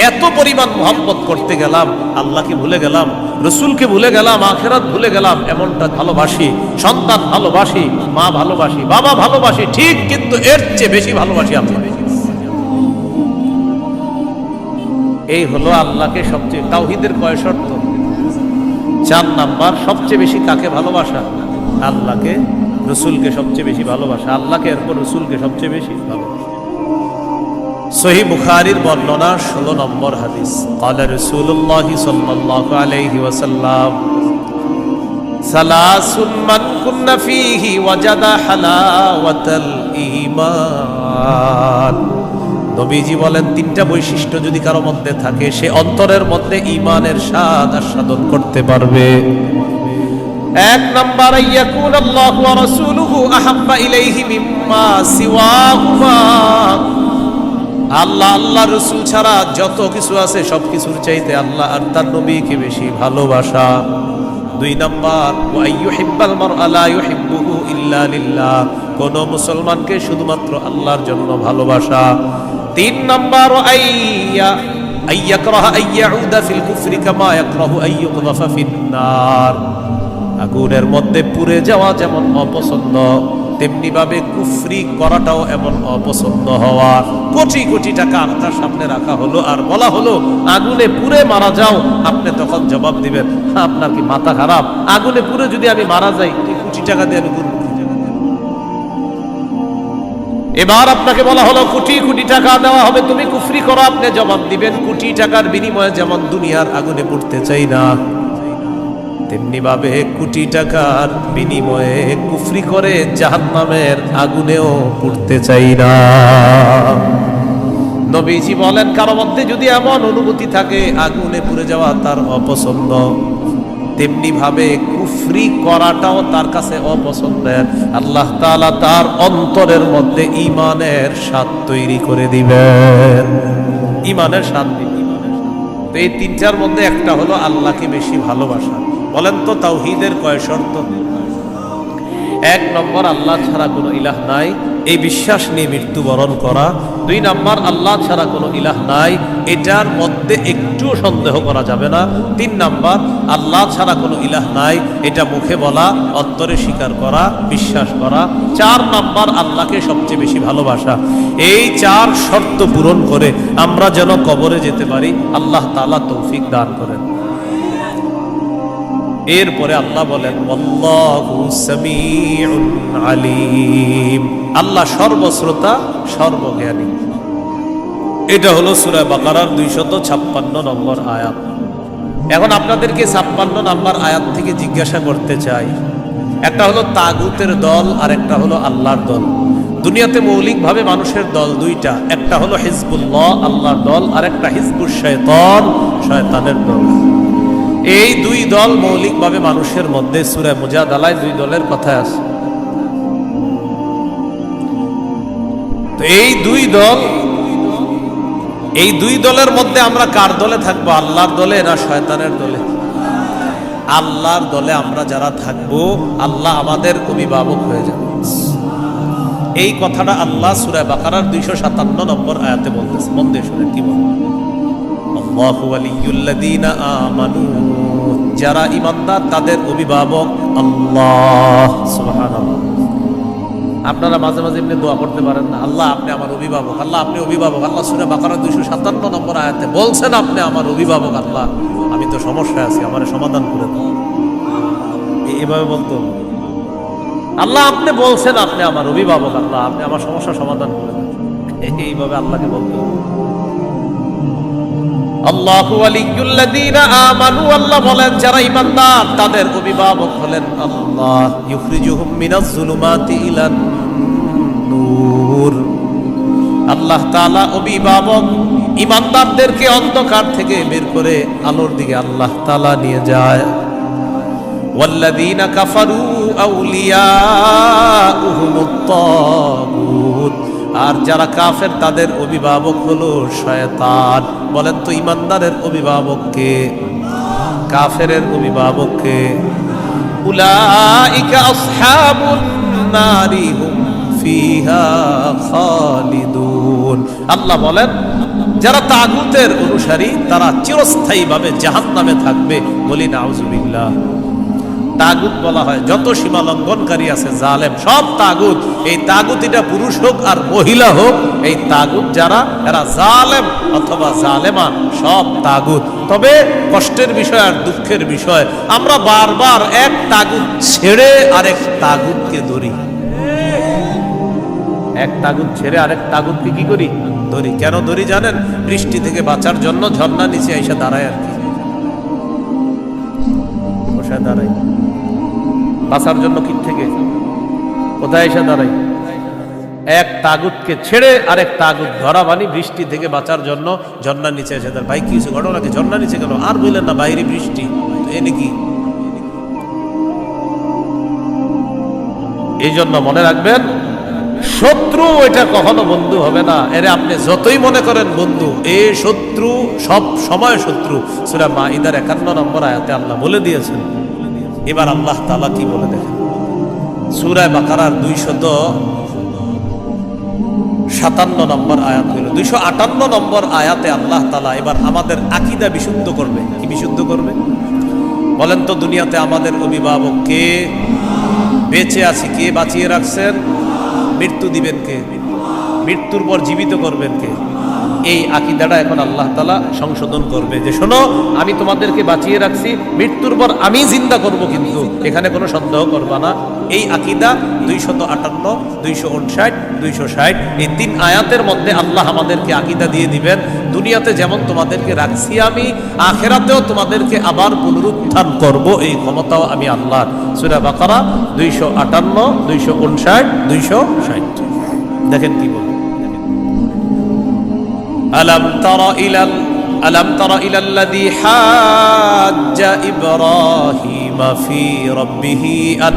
এত পরিমাণ মহব্বত করতে গেলাম, আল্লাহকে ভুলে গেলাম, রসুলকে ভুলে গেলাম, আখিরাত ভুলে গেলাম। এমনটা ভালোবাসি, সন্তান ভালোবাসি, মা ভালোবাসি, বাবা ভালোবাসি, ঠিক, কিন্তু এর চেয়ে বেশি ভালোবাসি আল্লাহ। এই হলো আল্লাহকে সবচেয়ে, তাওহীদের কয় শর্ত? 4 নাম্বার, সবচেয়ে বেশি কাকে ভালোবাসা? আল্লাহকে, রসুলকে সবচেয়ে বেশি ভালোবাসা, আল্লাহকে এরপর রসুলকে সবচেয়ে বেশি ভালোবাসা। সহিহ বুখারীর বর্ণনা 16 নম্বর হাদিস, قال رسول الله صلى الله عليه وسلم ثلاث من كن فيه وجد حلاوة الإيمان। নবীজি বলেন 3টা বৈশিষ্ট্য যদি কারো মধ্যে থাকে, সে অন্তরের মধ্যে ঈমানের স্বাদ আস্বাদন করতে পারবে। 1 নাম্বার, ইয়াকুন আল্লাহু ওয়া রাসূলুহু আহাব্বা ইলাইহি মিম্মা সিওয়াহুমা, আল্লাহ আল্লাহ রসুল ছাড়া যত কিছু আছে সবকিছুর চাইতে আল্লাহ আর তার নবীকে বেশি ভালোবাসা। 2 নাম্বার, ওয়া ইউহিব্বাল মারআ লা ইউহিব্বুহু ইল্লা লিল্লাহ, কোন মুসলমানকে শুধুমাত্র আল্লাহর জন্য ভালোবাসা। 3 নাম্বার, আইয়াকরাহা আইয়াউদা ফিল কুফরি কামা ইয়াকরাহু আইয়ুকযাফা ফিন্নার, আগুনের মধ্যে পুড়ে যাওয়া যেমন অপছন্দ, তেমনি ভাবে কুফরি করাটাও এমন অপছন্দ হওয়া। কোটি কোটি টাকা আপনার সামনে রাখা হলো আর বলা হলো আগুনে পুড়ে মারা যাও, আপনি তখন জবাব দিবেন আপনার কি মাথা খারাপ? আগুনে পুড়ে যদি আমি মারা যাই, কোটি টাকা দিয়ে আমি করব? এবার আপনাকে বলা হলো কোটি কোটি টাকা দেওয়া হবে, তুমি কুফরি করো, আপনি জবাব দিবেন কোটি টাকার বিনিময়ে যেমন দুনিয়ার আগুনে পড়তে চাই না, তেমনি ভাবে কোটি টাকার বিনিময়ে কুফরি করে জাহান্নামের আগুনেও পড়তে চাই না। নবীজি বলেন কারো মধ্যে যদি এমন অনুভূতি থাকে আগুনে পুড়ে যাওয়া তার অপছন্দ, তেমনি ভাবে কুফরি করাটাও তার কাছে অপছন্দের, আল্লাহ তাআলা তার অন্তরের মধ্যে ঈমানের স্বাদ তৈরি করে দিবেন, ঈমানের স্বাদ দিবেন। তো এই 3টার মধ্যে একটা হলো আল্লাহকে বেশি ভালোবাসা। বলেন তো তাওহীদের কয় শর্ত? এক নম্বর আল্লাহ ছাড়া কোনো ইলাহ নাই, এই বিশ্বাস নিয়ে মৃত্যুবরণ করা। দুই নম্বর আল্লাহ ছাড়া কোনো ইলাহ নাই, এটার মধ্যে একটুও সন্দেহ করা যাবে না। তিন নম্বর আল্লাহ ছাড়া কোনো ইলাহ নাই, এটা মুখে বলা, অন্তরে স্বীকার করা, বিশ্বাস করা। চার নম্বর আল্লাহকে সবচেয়ে বেশি ভালোবাসা। এই চার শর্ত পূরণ করে আমরা যেন কবরে যেতে পারি, আল্লাহ তাআলা তৌফিক দান করেন। এরপরে আল্লাহ বলেন আল্লাহু সামিউন আলিম, আল্লাহ সর্বশ্রোতা সর্বজ্ঞানী। এটা হলো সূরা বাকারার 256 নম্বর আয়াত। এখন আপনাদেরকে 56 নম্বর আয়াত থেকে জিজ্ঞাসা করতে চাই, একটা হলো তাগুতের দল আর একটা হলো আল্লাহর দল। দুনিয়াতে মৌলিকভাবে মানুষের দল দুইটা, একটা হলো হিজবুল্লাহ আল্লাহর দল, আর একটা হিজবুশ শাইতান শয়তানের দল। এই দুই দল মৌলিকভাবে মানুষের মধ্যে সূরা মুজাদালায় দুই দলের কথা আছে। তো এই দুই দলের মধ্যে আমরা কার দলে থাকবো, আল্লাহর দলে না শয়তানের দলে? আল্লাহর দলে আমরা যারা থাকবো, আল্লাহ আমাদের অভিভাবক হয়ে যাবে। এই কথাটা আল্লাহ সূরা বাকারার 257 নম্বর আয়াতে বলতেছে। মন দিয়ে শুনেন কি বলে, আল্লাহু ওয়ালিয়ুল্লাযীনা আমানু, যারা ঈমানদার তাদের অভিভাবক আল্লাহ। সুবহানাল্লাহ। আপনারা মাঝে মাঝে এমনি দোয়া করতে পারেন না, আল্লাহ আপনি আমার অভিভাবক, আল্লাহ আপনি অভিভাবক। আল্লাহ সূরা বাকারা 257 নম্বর আয়াতে বলছেন আপনি আমার অভিভাবক। আল্লাহ আমি তো সমস্যায় আছি, আমার সমাধান করে দাও। এভাবে বলতো, আল্লাহ আপনি বলছেন আপনি আমার অভিভাবক, আল্লাহ আপনি আমার সমস্যা সমাধান করে দেন। এইভাবে আল্লাহকে বলতে হবে। আল্লাহু ওয়ালিয়ুল্লাযীনা আমানু, আল্লাহ বলেন যারা ঈমানদার তাদের অভিভাবক হলেন আল্লাহ। ইউখরিজুহুম মিনাজ যুলুমাতি ইলান নূর, আল্লাহ তাআলা অভিভাবক ঈমানদারদেরকে অন্ধকার থেকে বের করে আলোর দিকে আল্লাহ তাআলা নিয়ে যায়। ওয়াল্লাযীনা কাফারু আউলিয়াউহুমুত তাগুত, আর যারা কাফের তাদের অভিভাবক হলো শয়তান। বলেন তো ঈমানদারের অভিভাবক কে, কাফেরের অভিভাবক কে? উলাইকা আসহাবুন নারি হুম ফিহা খালিদুন। আল্লাহ বলেন যারা তাগুতের অনুসারী তারা চিরস্থায়ীভাবে জাহান্নামে থাকবে। বলি নাউজুবিল্লাহ। তাগুত বলা হয় যত সীমা লঙ্ঘনকারী আছে, জালেম, সব তাগুত। এই তাগুত এটা পুরুষ হোক আর মহিলা হোক, এই তাগুত যারা এরা জালেম অথবা জালেমা, সব তাগুত। তবে কষ্টের বিষয় আর দুঃখের বিষয়, আমরা বারবার এক তাগুত ছেড়ে আরেক তাগুতকে ধরি। এক তাগুত ছেড়ে আরেক তাগুতকে কি করি? ধরি। কেন ধরি জানেন? বৃষ্টি থেকে বাঁচার জন্য ঝর্ণা নিচে এসে দাঁড়ায় আর কি, বসে দাঁড়াই বাঁচার জন্য। কি থেকে কোথায় এসে দাঁড়াই? এক তাগুতকে ছেড়ে আরেক তাগুত ধরা, বানি বৃষ্টি থেকে বাঁচার জন্য ঝর্ণার নিচে এসে দাঁড়ায়। ভাই কিছু ঘটনা কি? ঝর্ণার নিচে গেল আর বললেন না বাইরে বৃষ্টি, এনে কি? এই জন্য মনে রাখবেন, শত্রু এটা কখনো বন্ধু হবে না। এরে আপনি যতই মনে করেন বন্ধু, এ শত্রু সব সময় শত্রু। সূরা মাইদার 51 নম্বর আয়াতে আল্লাহ বলে দিয়েছেন। এবার আল্লাহ তাআলা কি বলে দেখেন, সূরা বাকারার 257 নম্বর আয়াত হলো 258 নম্বর আয়াতে আল্লাহ তাআলা এবার আমাদের আকীদা বিশুদ্ধ করবে। কি বিশুদ্ধ করবে বলেন তো? দুনিয়াতে আমাদের অভিভাবক কে? বেঁচে আছি কে? বাঁচিয়ে রাখছেন। মৃত্যু দিবেন কে? মৃত্যুর পর জীবিত করবেন কে? এই আকীদাটা এখন আল্লাহ তাআলা সংশোধন করবে যে শোনো, আমি তোমাদেরকে বাঁচিয়ে রাখছি, মৃত্যুর পর আমি জিন্দা করব, কিন্তু এখানে কোনো সন্দেহ করবা না। এই আকীদা 258, 259, 260 এই 3 আয়াতের মধ্যে আল্লাহ আমাদেরকে আকীদা দিয়ে দিবেন। দুনিয়াতে যেমন তোমাদেরকে রাখছি আমি, আখিরাতেও তোমাদেরকে আবার পুনরুত্থান করব, এই ক্ষমতাও আমি আল্লাহ। সূরা বাকারা 258, 259, 260 দেখেন কি বলে, ألم تر إلى الذي حاج إبراهيم في ربه أن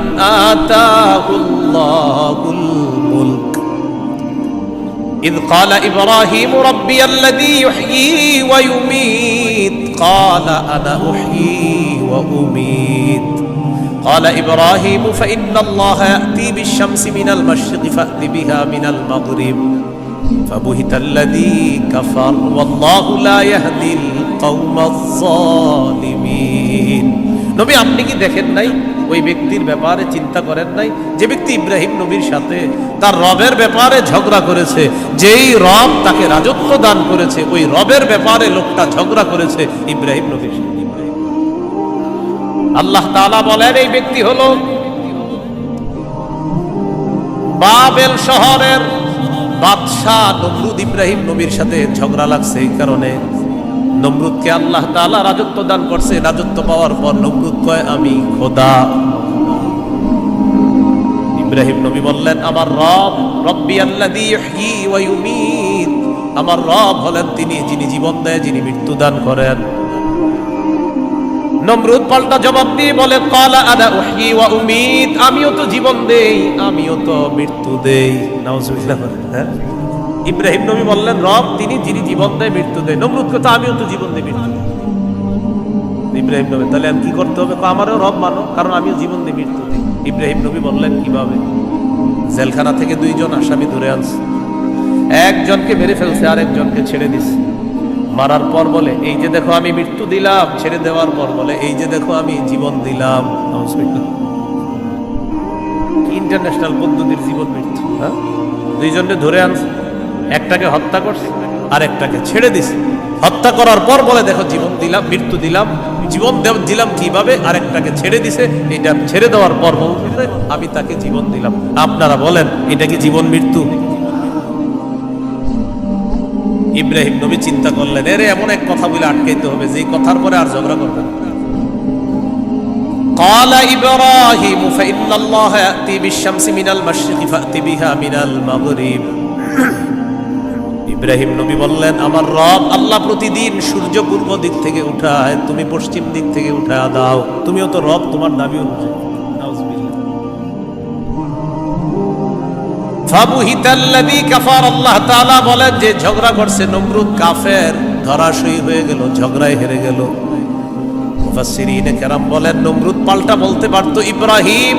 آتاه الله الملك إذ قال إبراهيم ربي الذي يحيي ويميت قال أنا أحيي وأميت قال إبراهيم فإن الله يأتي بالشمس من المشرق فأت بها من المغرب فبهت الذي كفر والله لا يهدي القوم الظالمين নবী আপনি কি দেখেন নাই ওই ব্যক্তির ব্যাপারে চিন্তা করেন নাই যে ব্যক্তি ইব্রাহিম নবীর সাথে তার রবের ব্যাপারে ঝগড়া করেছে, যেই রব তাকে রাজত্ব দান করেছে ওই রবের ব্যাপারে লোকটা ঝগড়া করেছে ইব্রাহিম নবীর সাথে। আল্লাহ তাআলা বলেন এই ব্যক্তি হলো বাবেল শহরের বাদশাহ নমরুদ। ইব্রাহিম নবীর সাথে ঝগড়া লাগছে, এই কারণে নমরুদকে আল্লাহ তাআলা রাজত্ব দান করছে। রাজত্ব পাওয়ার পর নমরুদ কয় আমি খোদা। ইব্রাহিম নবী বললেন আমার রব রব্বি আল্লাযী ইহয়ী ওয়া ইউমীত, আমার রব হলেন তিনি যিনি জীবন দেয়, যিনি মৃত্যু দান করেন। নমরুদ পাল্টা জবাব দিয়ে বলে ক্বালা আনা উহয়ী ওয়া উমীত, আমিও তো জীবন দেই আমিও তো মৃত্যু দেই। নাউজুবিল্লাহ। ইব্রাহিম নবী বললেন রব তিনি যিনি জীবন দেয় মৃত্যু দেয়। নমরুদ কথা আমিও তো জীবন দেই মৃত্যু দেই। ইব্রাহিম নবী তাহলে আমি কি করতে হবে? আমারও রব মানো, কারণ আমিও জীবন দিই মৃত্যু দিই। ইব্রাহিম নবী বললেন কিভাবে? জেলখানা থেকে দুইজন আসামি ধরে আনছে, একজনকে মেরে ফেলছে আর একজনকে ছেড়ে দিছে। মারার পর বলে এই যে দেখো আমি মৃত্যু দিলাম, ছেড়ে দেওয়ার পর বলে এই যে দেখো আমি জীবন দিলাম। ইন্টারন্যাশনাল পদ্ধতির জীবন মৃত্যু। হ্যাঁ, দুইজনকে ধরে আনছে, একটাকে হত্যা করছে আর একটাকে ছেড়ে দিছে। হত্যা করার পর বলে দেখো জীবন দিলাম মৃত্যু দিলাম, জীবন দিলাম কিভাবে? আরেকটাকে ছেড়ে দিছে। এটা ছেড়ে দেওয়ার পর বলছে আমি তাকে জীবন দিলাম। আপনারা বলেন এটা কি জীবন মৃত্যু? ইব্রাহিম নবী চিন্তা করলেন এরে এমন এক কথা বলে আটকাইতে হবে যে কথার পরে আর ঝগড়া করবে না। قال إبراهيم فإن الله يأتي بالشمس من المشرق فأت بها من المغرب। ইব্রাহিম নবী বললেন আমার রব আল্লাহ প্রতিদিন সূর্য পূর্ব দিক থেকে উঠায়, তুমি পশ্চিম দিক থেকে উঠায় দাও। তুমিও তো রব, তোমার দাবি অনুযায়ী। ফাবুহিতাল্লাযী কাফার, আল্লাহ তাআলা বলেন যে ঝগড়া করছে নমরুদ কাফের, ধরাশয়ী হয়ে গেল, ঝগড়ায় হেরে গেল। মুফাসসিরিনে কেরাম বলেন নমরুদ পাল্টা বলতে পারতো ইব্রাহিম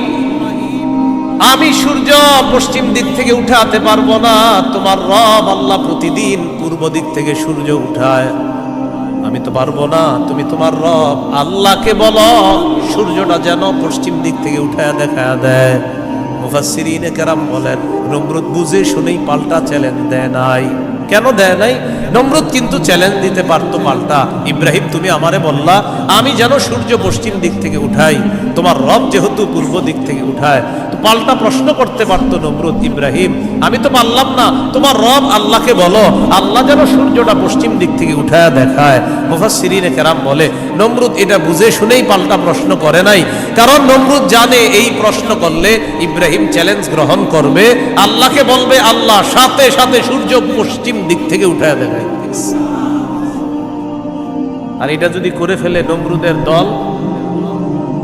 আমি সূর্য পশ্চিম দিক থেকে উঠাতে পারবো না, তোমার রব আল্লাহ প্রতিদিন পূর্ব দিক থেকে সূর্য উঠায়, আমি তো পারবো না। তুমি তোমার রব আল্লাহকে বলো সূর্যটা যেন পশ্চিম দিক থেকে উঠায় দেখায় দেয়। মুফাসসিরিনে কেরাম বলেন নমরুদ বুঝে শুনেই পাল্টা চ্যালেঞ্জ দেয় নাই। কেন দেয় নাই? নমরুদ কিন্তু চ্যালেঞ্জ দিতে পারতো পাল্টা, ইব্রাহিম তুমি আমারে বললা আমি যেন সূর্য পশ্চিম দিক থেকে উঠাই, তোমার রব যেহেতু পূর্ব দিক থেকে উঠায়, তো পাল্টা প্রশ্ন করতে পারতো নমরুদ ইব্রাহিম আমি তো পারলাম না, তোমার রব আল্লাহকে বলো আল্লাহ যেন সূর্যটা পশ্চিম দিক থেকে উঠায় দেখায়। মুফাসসিরিনে কেরাম বলে নমরুদ এটা বুঝে শুনেই পাল্টা প্রশ্ন করে নাই, কারণ নমরুদ জানে এই প্রশ্ন করলে ইব্রাহিম চ্যালেঞ্জ গ্রহণ করবে, আল্লাহকে বলবে আল্লাহ সাথে সাথে সূর্য পশ্চিম দিক থেকে উঠায় দেখায়। আর এটা যদি করে ফেলে নমরুদের দল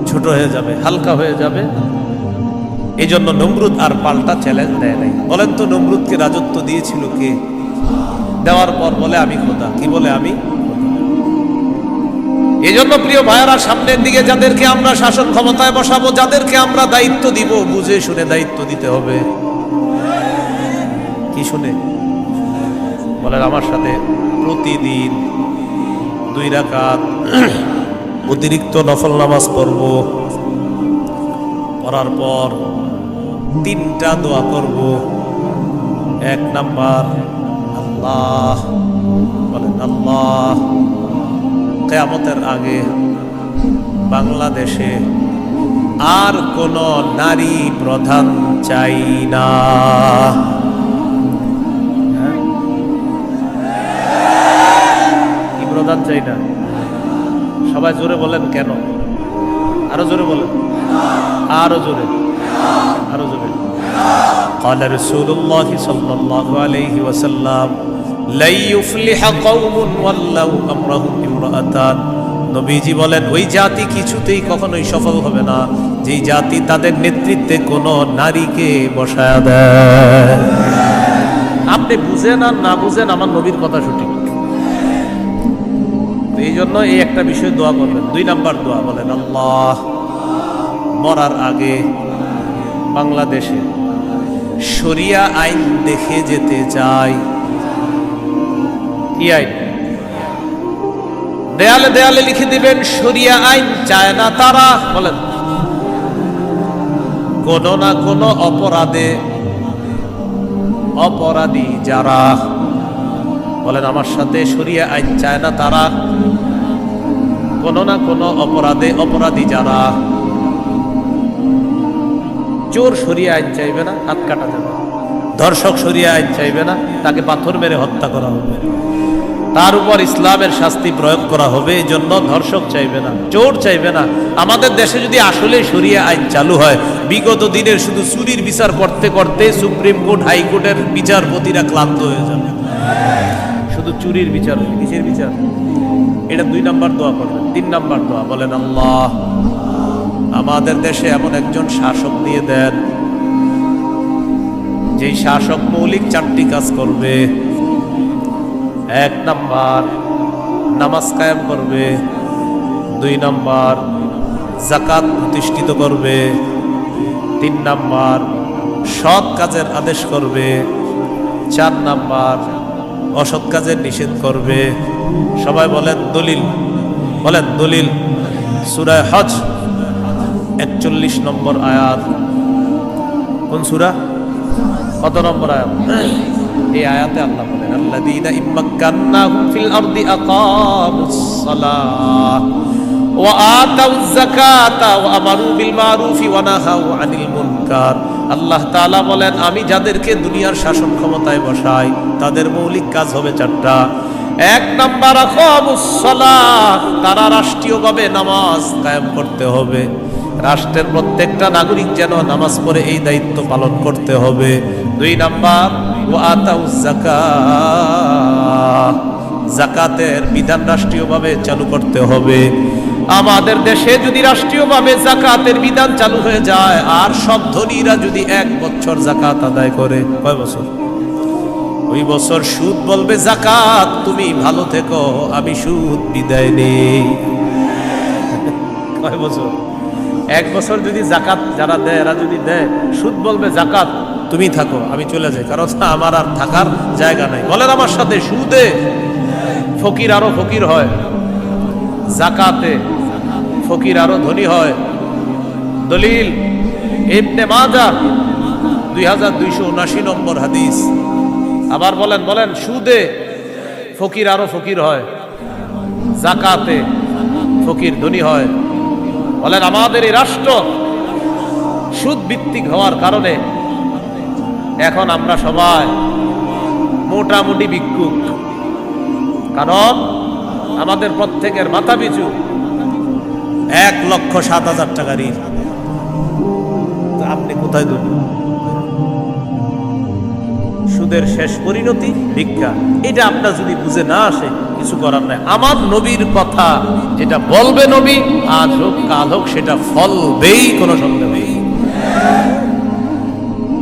ছোট হয়ে যাবে, হালকা হয়ে যাবে। এই জন্য নমরুদ আর পাল্টা চ্যালেঞ্জ দেয় নাই। বলেন তো নমরুদকে রাজত্ব দিয়েছিল কে? দেওয়ার পর বলে আমি খোদা। কি বলে? আমি। এই জন্য প্রিয় ভাইয়েরা সামনের দিকে যাদেরকে আমরা শাসন ক্ষমতায় বসাবো, যাদেরকে আমরা দায়িত্ব দিব, বুঝে শুনে দায়িত্ব দিতে হবে। কি শুনে? বলেন আমার সাথে প্রতিদিন 2 রাকাত অতিরিক্ত নফল নামাজ পড়ব, পড়ার পর 3টা দোয়া করব। 1 নাম্বার আল্লাহ, বলেন আল্লাহ কিয়ামতের আগে বাংলাদেশে আর কোন নারী প্রধান চাই না। কি প্রধান চাই না? সবাই জোরে বলেন কেন? আরো জোরে বলেন, আরো জোরে, আরো জোরে। قال رسول الله صلى الله عليه وسلم لا يفلح قوم ولوا امرهم امرأتان। নবীজি বলেন ওই জাতি কিছুতেই কখনোই সফল হবে না যেই জাতি তাদের নেতৃত্বে কোনো নারীকে বসায় দেয়। আপনি বুঝেন আর না বুঝেন আমার নবীর কথা সঠিক। এই জন্য এই একটা বিষয় দোয়া করবেন। 2 নাম্বার দোয়া বলেন আল্লাহ মরার আগে বাংলাদেশে শরিয়া আইন দেখে যেতে চাই। কি আইন? দেয়ালে দেয়ালে লিখে দিবেন শরিয়া আইন চায় না তারা। বলেন, কোনো না কোনো অপরাধী যারা, বলেন আমার সাথে, শরিয়া আইন চায় না তারা, কোনো না কোনো অপরাধী যারা। চোর শরিয়া আইন চাইবে না, হাত কাটা যাবে। ধর্ষক শরিয়া আইন চাইবে না, তাকে পাথর মেরে হত্যা করা হবে, তার উপর ইসলামের শাস্তি প্রয়োগ করা হবে। এই জন্য ধর্ষক চাইবে না, চোর চাইবে না। আমাদের দেশে যদি আসলে শরিয়া আইন চালু হয়, বিগত দিনের শুধু চুরির বিচার করতে করতে সুপ্রিম কোর্ট, হাইকোর্টের বিচারপতিরা ক্লান্ত হয়ে যাবে। শুধু চুরির বিচার, কিসের বিচার? এটা 2 নম্বর দোয়া করবেন। 3 নম্বর দোয়া, বলেন আল্লাহ আমাদের দেশে এমন একজন শাসক দিয়ে দেন, যেই শাসক মৌলিক 4টি কাজ করবে। 1 নম্বর নামাজ কায়েম করবে, 2 নম্বর যাকাত প্রতিষ্ঠিত করবে, 3 নম্বর সৎ কাজের আদেশ করবে, 4 নম্বর অসৎ কাজের নিষেধ করবে। সবাই বলেন দলিল, বলেন দলিল। সূরা হজ 41 নম্বর আয়াত। কোন সূরা? কত নম্বর আয়াত? এই আয়াতে আল্লাহ বলেন, আল্লাযীনা ইম্মাক্কান্নাহুম ফিল আরদি আকামুস সালাহ ওয়া আতাউয যাকাতা ওয়া আমারু বিল মারুফি ওয়া নাহাউ আনিল মুনকার। আল্লাহ তাআলা বলেন, আমি যাদেরকে দুনিয়ার শাসন ক্ষমতায় বসাই তাদের মৌলিক কাজ হবে 4টা। 1 নম্বর আকামুস সালাহ, তারা রাষ্ট্রীয়ভাবে নামাজ কায়েম করতে হবে। রাষ্ট্রের প্রত্যেকটা নাগরিক যেন নামাজ পড়ে, এই দায়িত্ব পালন করতে হবে। 2 নম্বর ওয়া আতাউয যাকাত, যাকাতের বিধান রাষ্ট্রীয়ভাবে চালু করতে হবে। আমাদের দেশে যদি রাষ্ট্রীয়ভাবে যাকাতের বিধান চালু হয়ে যায়, আর সব ধনীরা যদি 1 বছর যাকাত আদায় করে, কয় বছর? ওই বছর সুদ বলবে, যাকাত তুমি ভালো থেকো, আমি সুদ বিদায় নেই। কয় বছর? 1 বছর যদি যাকাত যারা দেয়, এরা যদি দেয়, সুদ বলবে, যাকাত তুমি থাকো, আমি চলে যাই, কারণ আমার আর থাকার জায়গা নাই। বলেন আমার সাথে, সুদে ফকির আরো ফকির হয়, যাকাতে ফকির আরো ধনী হয়। দলিল ইবনে মাজাহ 2279 নম্বর হাদিস। আবার বলেন, বলেন সুদে ফকির আরো ফকির হয়, যাকাতে ফকির ধনী হয়। বলেন আমাদের এই রাষ্ট্র সুদ ভিত্তিক হওয়ার কারণে এখন আমরা সবাই মোটামুটি ভিক্ষুক। কারণ আমাদের প্রত্যেকের মাথা পিছু 1,07,000 টাকা ঋণ। আপনি কোথায় দেবেন? সুদের শেষ পরিণতি ভিক্ষা। এটা আপনার যদি বুঝে না আসে, কিছু করার নাই। আমার নবীর কথা যেটা বলবে নবী, আজ হোক কাল হোক সেটা ফলবেই, কোনো সন্দেহ নেই।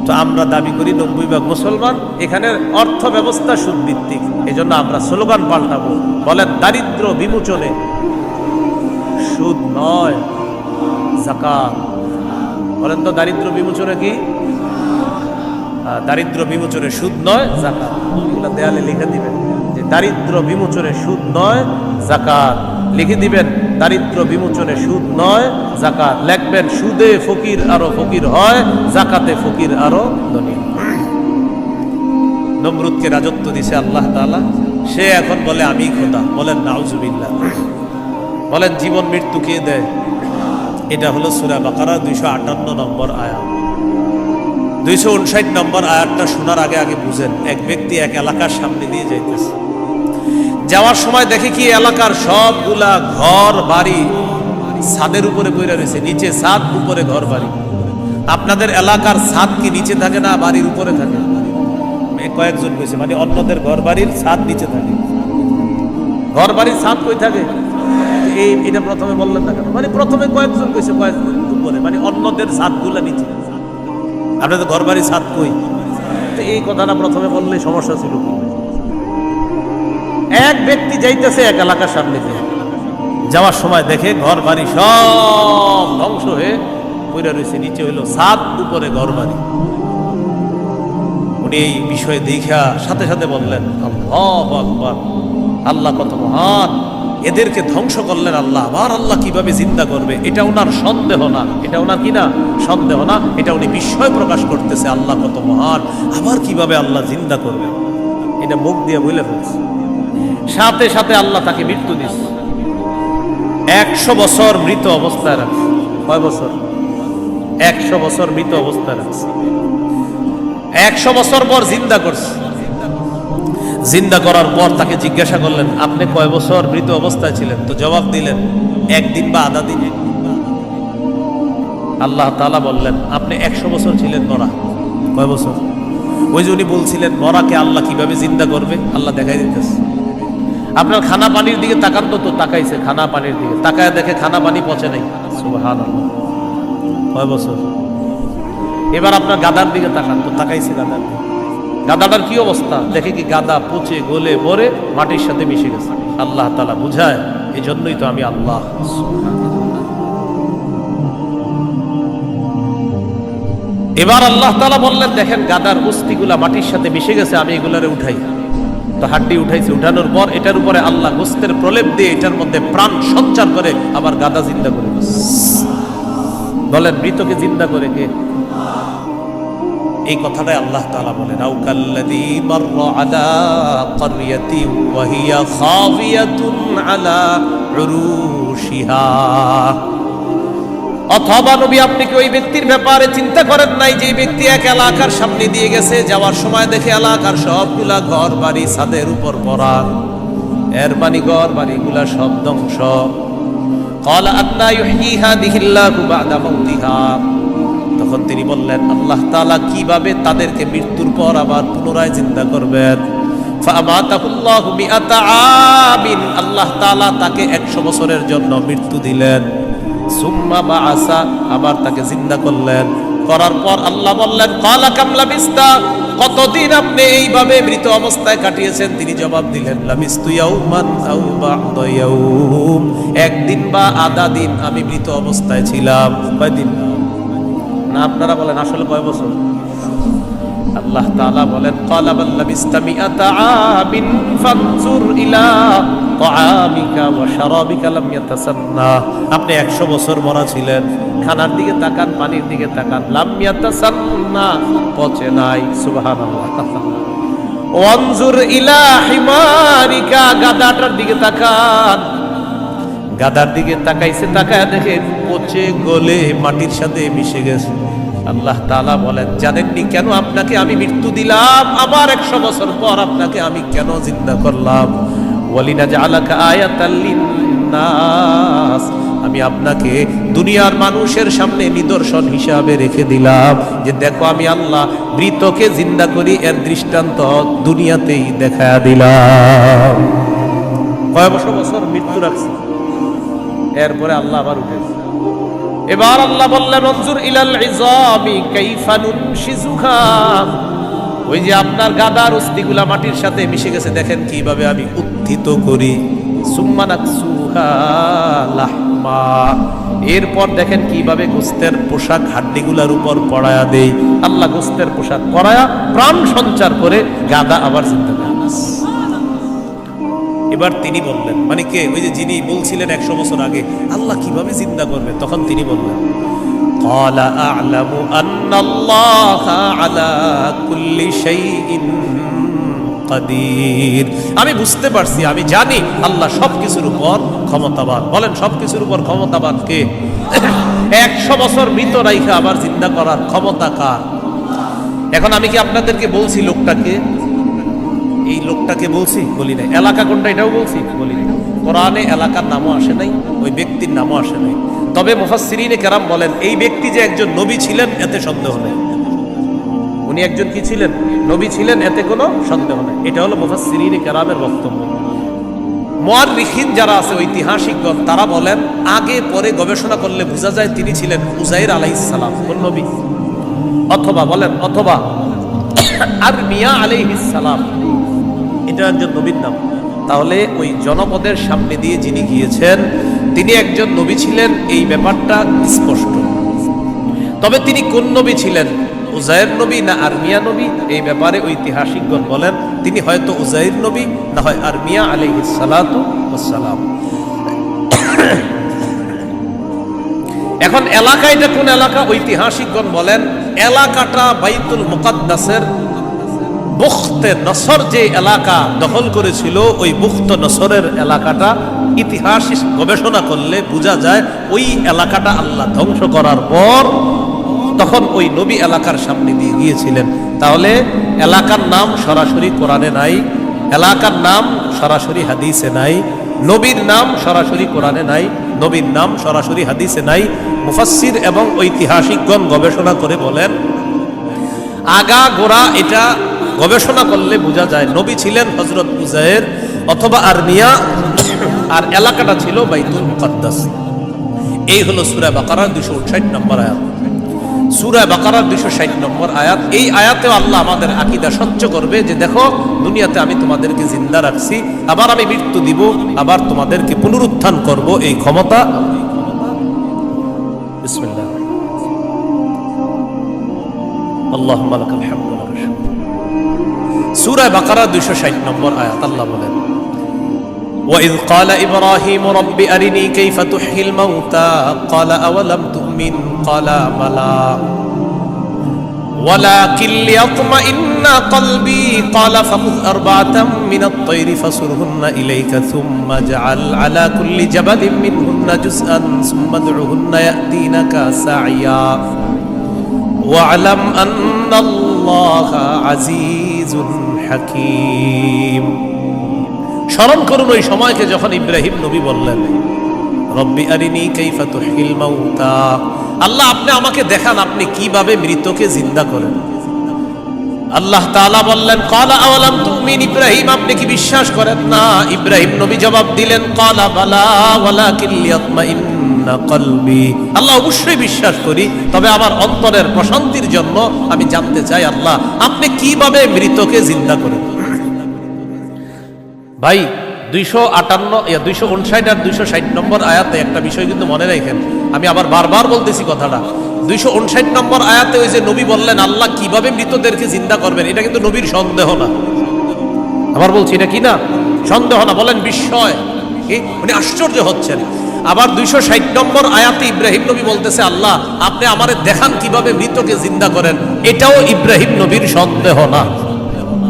তো আমরা দাবি করি 90% মুসলমান, এখানে অর্থ ব্যবস্থা সুদ ভিত্তিক। এই জন্য আমরা স্লোগান পাল্টাবো, বলেন দারিদ্র বিমোচনে সুদ নয় যাকাত। বলেন তো দারিদ্র বিমোচনে কি? দারিদ্র বিমোচনে সুদ নয় যাকাত। এগুলো দেয়ালে লিখে দিবেন যে দারিদ্র বিমোচনে সুদ নয় যাকাত। লিখে দিবেন দারিদ্র বিমোচনে সুদ নয় যাকাত। লিখবেন সুদে ফকির আরো ফকির হয়, যাকাতে ফকির আরো ধনী। নমরুদকে রাজত্ব দিছে আল্লাহ তাআলা, সে এখন বলে আমি খোদা। বলেন নাউজুবিল্লাহ। বলেন জীবন মৃত্যু কে দেয়? এটা হলো সূরা বাকারা 258 নম্বর আয়াত। 259 নম্বর আয়াতটা শোনার আগে আগে বুঝেন। এক ব্যক্তি এক এলাকার সামনে দিয়ে যাইতেছে, যাওয়ার সময় দেখে কি এলাকার সবগুলা ঘর বাড়ি ছাদের উপরে পড়ে রয়েছে, নিচে ছাদ, উপরে ঘর বাড়ি। আপনাদের এলাকার ছাদ কি নিচে থাকে না বাড়ির উপরে থাকে? কয়েকজন কইছে, মানে অন্যদের ঘর বাড়ির ছাদ নিচে থাকে। ঘর বাড়ির ছাদ কই থাকে? এটা প্রথমে বললেন না কেন? মানে প্রথমে কয়েকজন কইছে কয়েকজন উপরে, মানে অন্যদের ছাদগুলা নিচে। আপনাদের ঘর বাড়ির ছাদ কই? এই কথাটা প্রথমে বললে সমস্যা ছিল। এক ব্যক্তি যাইতেছে এক এলাকার সামনে দিয়ে, যাওয়ার সময় দেখে ঘর বাড়ি সব ধ্বংস হয়ে পইরা রয়েছে, নিচে হইলো ছাদ, উপরে ঘরবাড়ি। উনি এই বিষয়ে দেখা সাথে সাথে বললেন, আল্লাহু আকবার, আল্লাহ কত মহান, এদেরকে ধ্বংস করলেন আল্লাহ, আবার আল্লাহ কিভাবে জিন্দা করবে, এটা ওনার সন্দেহ না, এটা ওনার কি না সন্দেহ না, এটা উনি বিস্ময় প্রকাশ করতেছে, আল্লাহ কত মহান, আবার কিভাবে আল্লাহ জিন্দা করবে, এটা মুখ দিয়ে বলে ফেলছে। সাথে সাথে আল্লাহ তাকে মৃত্যু দিচ্ছে, 100 বছর মৃত অবস্থায় রাখছে। কয় বছর? 100 বছর মৃত অবস্থায় রাখছে। 100 বছর পর জিন্দা করছে। জিন্দা করার পর তাকে জিজ্ঞাসা করলেন, আপনি কয় বছর মৃত অবস্থায় ছিলেন? তো জবাব দিলেন, 1 দিন বা আধা দিন। আল্লাহ তাআলা বললেন, আপনি 100 বছর ছিলেন মরা। কয় বছর? ওই যে উনি বলছিলেন মরাকে আল্লাহ কিভাবে জিন্দা করবে, আল্লাহ দেখাই দিতেছে। আপনার খানা পানির দিকে তাকান, তো তাকাইছে খানা পানির দিকে, তাকায় দেখে খানা পানি পচে নাই। সুবহানাল্লাহ। কয় বছর? এবার আপনার গাদার দিকে তাকান, তো তাকাইছে গাদার দিকে, গাদাটার কি অবস্থা দেখে কি গাদা পচে গলে মরে মাটির সাথে মিশে গেছে। আল্লাহ তাআলা বুঝায়, এই জন্যই তো আমি আল্লাহ। এবার আল্লাহ তাআলা বললেন, দেখেন গাদার অস্থিগুলা মাটির সাথে মিশে গেছে, আমি এগুলারে উঠাই। তো হাড্ডি উঠাইছে, উঠানোর পর এটার উপরে আল্লাহ গোস্তের প্রলেপ দিয়ে এটার মধ্যে প্রাণ সঞ্চার করে আবার গাদা জিন্দা করে। বলেন মৃতকে জিন্দা করে কে? এই কথাটাই আল্লাহ তাআলা বলেন, আও কাল্লাযী মাররা আলা ক্বরিয়াতিন ওয়া হিয়া খাবিয়াতুন আলা উরুশিহা। অথবা নবী আপনি কি ওই ব্যক্তির ব্যাপারে চিন্তা করেন নাই যে ব্যক্তি এক এলাকার সামনে দিয়ে গেছে, যাওয়ার সময় দেখে এলাকার সবগুলা ঘর বাড়ি ছাদের উপর পড়া, এর মানে ঘর বাড়িগুলা সব ধ্বংস। ক্বালা আন্না ইউহয়ী হাযিহিল্লাহু বা'দা মাউতিহা। তখন তিনি বললেন, আল্লাহ তাআলা কিভাবে তাদেরকে মৃত্যুর পর আবার পুনরায় জিন্দা করবেন। ফাআমাতাহুল্লাহু মিআতা আমিন। আল্লাহ তাআলা তাকে 100 বছরের জন্য মৃত্যু দিলেন। সুম্মা বাআসা, আবার তাকে জিন্দা করলেন। করার পর আল্লাহ বললেন, ক্বালা কাম লাবিস্তা, কতদিন আপনি এইভাবে মৃত অবস্থায় কাটিয়েছেন? তিনি জবাব দিলেন, লাবিস্তু ইয়াওমান আও বা'দা ইয়াওম, একদিন বা আধা দিন আমি মৃত অবস্থায় ছিলাম। কয়দিন? না আপনারা বলেন আসলে কয় বছর? আল্লাহ তাআলা বলেন, ক্বালা বাল লাবিস্তা মিআতা আমিন ফানজুর ইলা তাআমিকা ওয়া শারাবিকা লাম ইয়াতাসান্না। আপনি 100 বছর মরা ছিলেন, খানার দিকে তাকান, পানির দিকে তাকান, লাম ইয়াতাসান্না, পচে নাই। সুবহানাল্লাহ। ওয়ানজুর ইলা হিমারিকা, গাদাটার দিকে তাকান, গাদার দিকে তাকাইছে, তাকায় দেখে পচে গলে মাটির সাথে মিশে গেছে। আল্লাহ তাআলা বলেন, জানেননি কেন আপনাকে আমি মৃত্যু দিলাম, আবার 100 বছর পর আপনাকে আমি কেন জিন্দা করলাম? ওয়ালিনাজআলাকা আয়াতাল লিন্নাস, আমি আপনাকে দুনিয়ার মানুষের সামনে নিদর্শন হিসাবে রেখে দিলাম যে দেখো আমি আল্লাহ মৃতকে জিন্দা করি, এর দৃষ্টান্ত দুনিয়াতেই দেখায়া দিলাম। কয় বছর মৃত্যু রাখছে, এরপরে আল্লাহ আবার উঠেছে। এবার আল্লাহ বললেন, অনজুর ইলাল ইযামি কাইফা নুনশিজুহা, ওই যে আপনার গাদার অস্থিগুলা মাটির সাথে মিশে গেছে, দেখেন কিভাবে আমি উত্থিত করি। সুম্মা নাকসুহা লাহমা, এরপর দেখেন কিভাবে গোস্তের পোশাক হাড্ডিগুলার উপর পড়ায়া দেই। আল্লাহ গোস্তের পোশাক পড়ায়া প্রাণ সঞ্চার করে গাদা আবার জিন্দা করে। এবার তিনি বললেন, মানে কে? ওই যে যিনি বলছিলেন 100 বছর আগে আল্লাহ কিভাবে জিন্দা করবে, তখন তিনি বললেন, ক্বালা আ'লামু আন্নাল্লাহা আলা কুল্লি শাইইন কাদির। আমি বুঝতে পারছি, আমি জানি আল্লাহ সবকিছুর উপর ক্ষমতাবান। বলেন সবকিছুর উপর ক্ষমতাবান কে? 100 বছর মৃত রাইখা আবার জিন্দা করার ক্ষমতা কার? এখন আমি কি আপনাদেরকে বলছি লোকটাকে? এই লোকটাকে বলছি? বলি নাই। এলাকা কোনটা এটাও বলছি? বলি নাই। কোরআনে এলাকার নামও আসে নাই, ওই ব্যক্তির নামও আসে নাই। তবে মুফাসসিরিনে কেরাম বলেন, এই ব্যক্তি যে একজন নবী ছিলেন এতে সন্দেহ নেই। উনি একজন কি ছিলেন? নবী ছিলেন, এতে কোনো সন্দেহ নেই। এটা হলো মুফাসসিরিনে কেরামের বক্তব্য। মুআররিখিন যারা আছে, ঐতিহাসিকগণ, তারা বলেন আগে পরে গবেষণা করলে বোঝা যায় তিনি ছিলেন উযাইর আলাইহিস সালাম, কোন নবী? অথবা বলেন, অথবা আরমিয়া আলাইহিস সালাম, এটা একজন নবীর নাম। তাহলে ওই জনপদের সামনে দিয়ে যিনি গিয়েছেন তিনি একজন নবী ছিলেন, এই ব্যাপারটা স্পষ্ট। তবে তিনি কোন নবী ছিলেন, উজাইর নবী না আরমিয়া নবী, এই ব্যাপারে ঐতিহাসিকগণ বলেন তিনি হয়তো উজাইর নবী, না হয় আরমিয়া আলাইহিস সালাতু ওয়াস সালাম। এখন এলাকা এটা কোন এলাকা? ঐতিহাসিকগণ বলেন এলাকাটা বাইতুল মুকাদ্দাসের বুখতে নসর যে এলাকা দখল করেছিল, ওই বুখত নসরের এলাকাটা ইতিহাস গবেষণা করলে বোঝা যায় ওই এলাকাটা আল্লাহ ধ্বংস করার পর তখন ওই নবী এলাকার সামনে দিয়ে গিয়েছিলেন। তাহলে এলাকার নাম সরাসরি কোরআনে নাই, এলাকার নাম সরাসরি হাদিসে নাই, নবীর নাম সরাসরি কোরআনে নাই, নবীর নাম সরাসরি হাদিসে নাই। মুফাসসির এবং ঐতিহাসিকগণ গবেষণা করে বলেন আগা গোড়া এটা গবেষণা করলে বোঝা যায় নবী ছিলেন হযরত উজাইর অথবা আরমিয়া, আর এলাকাটা ছিল বাইতুল মুকাদ্দাস। এই হলো সূরা বাকারার 259 নম্বর আয়াত। সূরা বাকারার 260 নম্বর আয়াত। এই আয়াতেও আল্লাহ আমাদের আকীদা স্বচ্ছ করবে যে দেখো দুনিয়াতে আমি তোমাদেরকে জিন্দা রাখছি, আবার আমি মৃত্যু দিব, আবার তোমাদেরকে পুনরুত্থান করব, এই ক্ষমতা। বিসমিল্লাহ, আল্লাহুম্মা লাকাল হামদু ওয়া লাকাল শুকর। সূরা বাকারা 260 নম্বর আয়াত আল্লাহ বলেন وَإِذْ قَالَ إِبْرَاهِيمُ رَبِّ أَرِنِي كَيْفَ تُحْيِي الْمَوْتَى قَالَ أَوَلَمْ تُؤْمِنْ قَالَ بَلَى وَلَكِنْ لِيَطْمَئِنَّ قَلْبِي قَالَ فَخُذْ أَرْبَعَةً مِنَ الطَّيْرِ فَصُرْهُنَّ إِلَيْكَ ثُمَّ اجْعَلْ عَلَى كُلِّ جَبَلٍ مِنْهُنَّ جُزْءًا ثُمَّ ادْعُهُنَّ يَأْتِينَكَ سَعْيًا وَاعْلَمْ أَنَّ اللَّهَ عَزِيزٌ حَكِيمٌ। স্মরণ করুন ওই সময়কে যখন ইব্রাহিম নবী বললেন রব্বি আরিনি কাইফা তুহয়িল মাউতা, আল্লাহ আপনি আমাকে দেখান আপনি কিভাবে মৃতকে জিন্দা করেন। আল্লাহ তাআলা বললেন ক্বালা আওয়ালাম তুমিন, ইব্রাহিম আপনি কি বিশ্বাস করেন না? ইব্রাহিম নবী জবাব দিলেন ক্বালা বালা ওয়ালাকিন লিয়াতমাইন্না কলবি, আল্লাহ অবশ্যই বিশ্বাস করি, তবে আমার অন্তরের প্রশান্তির জন্য আমি জানতে চাই আল্লাহ আপনি কিভাবে মৃতকে জিন্দা করেন। ভাই 259 আর 260 নম্বর আয়াতে একটা বিষয় কিন্তু মনে রাখেন, আমি আবার বারবার বলতেছি কথাটা। 259 নম্বর আয়াতে ওই যে নবী বললেন আল্লাহ কিভাবে মৃতদেরকে জিন্দা করবেন, এটা কিন্তু নবীর সন্দেহ না। আবার বলছি এটা কি না সন্দেহ না, বলেন বিস্ময়, উনি আশ্চর্য হচ্ছেন। আবার 260 নম্বর আয়াতে ইব্রাহিম নবী বলতেছে আল্লাহ আপনি আমারে দেখান কিভাবে মৃতকে জিন্দা করেন, এটাও ইব্রাহিম নবীর সন্দেহ না,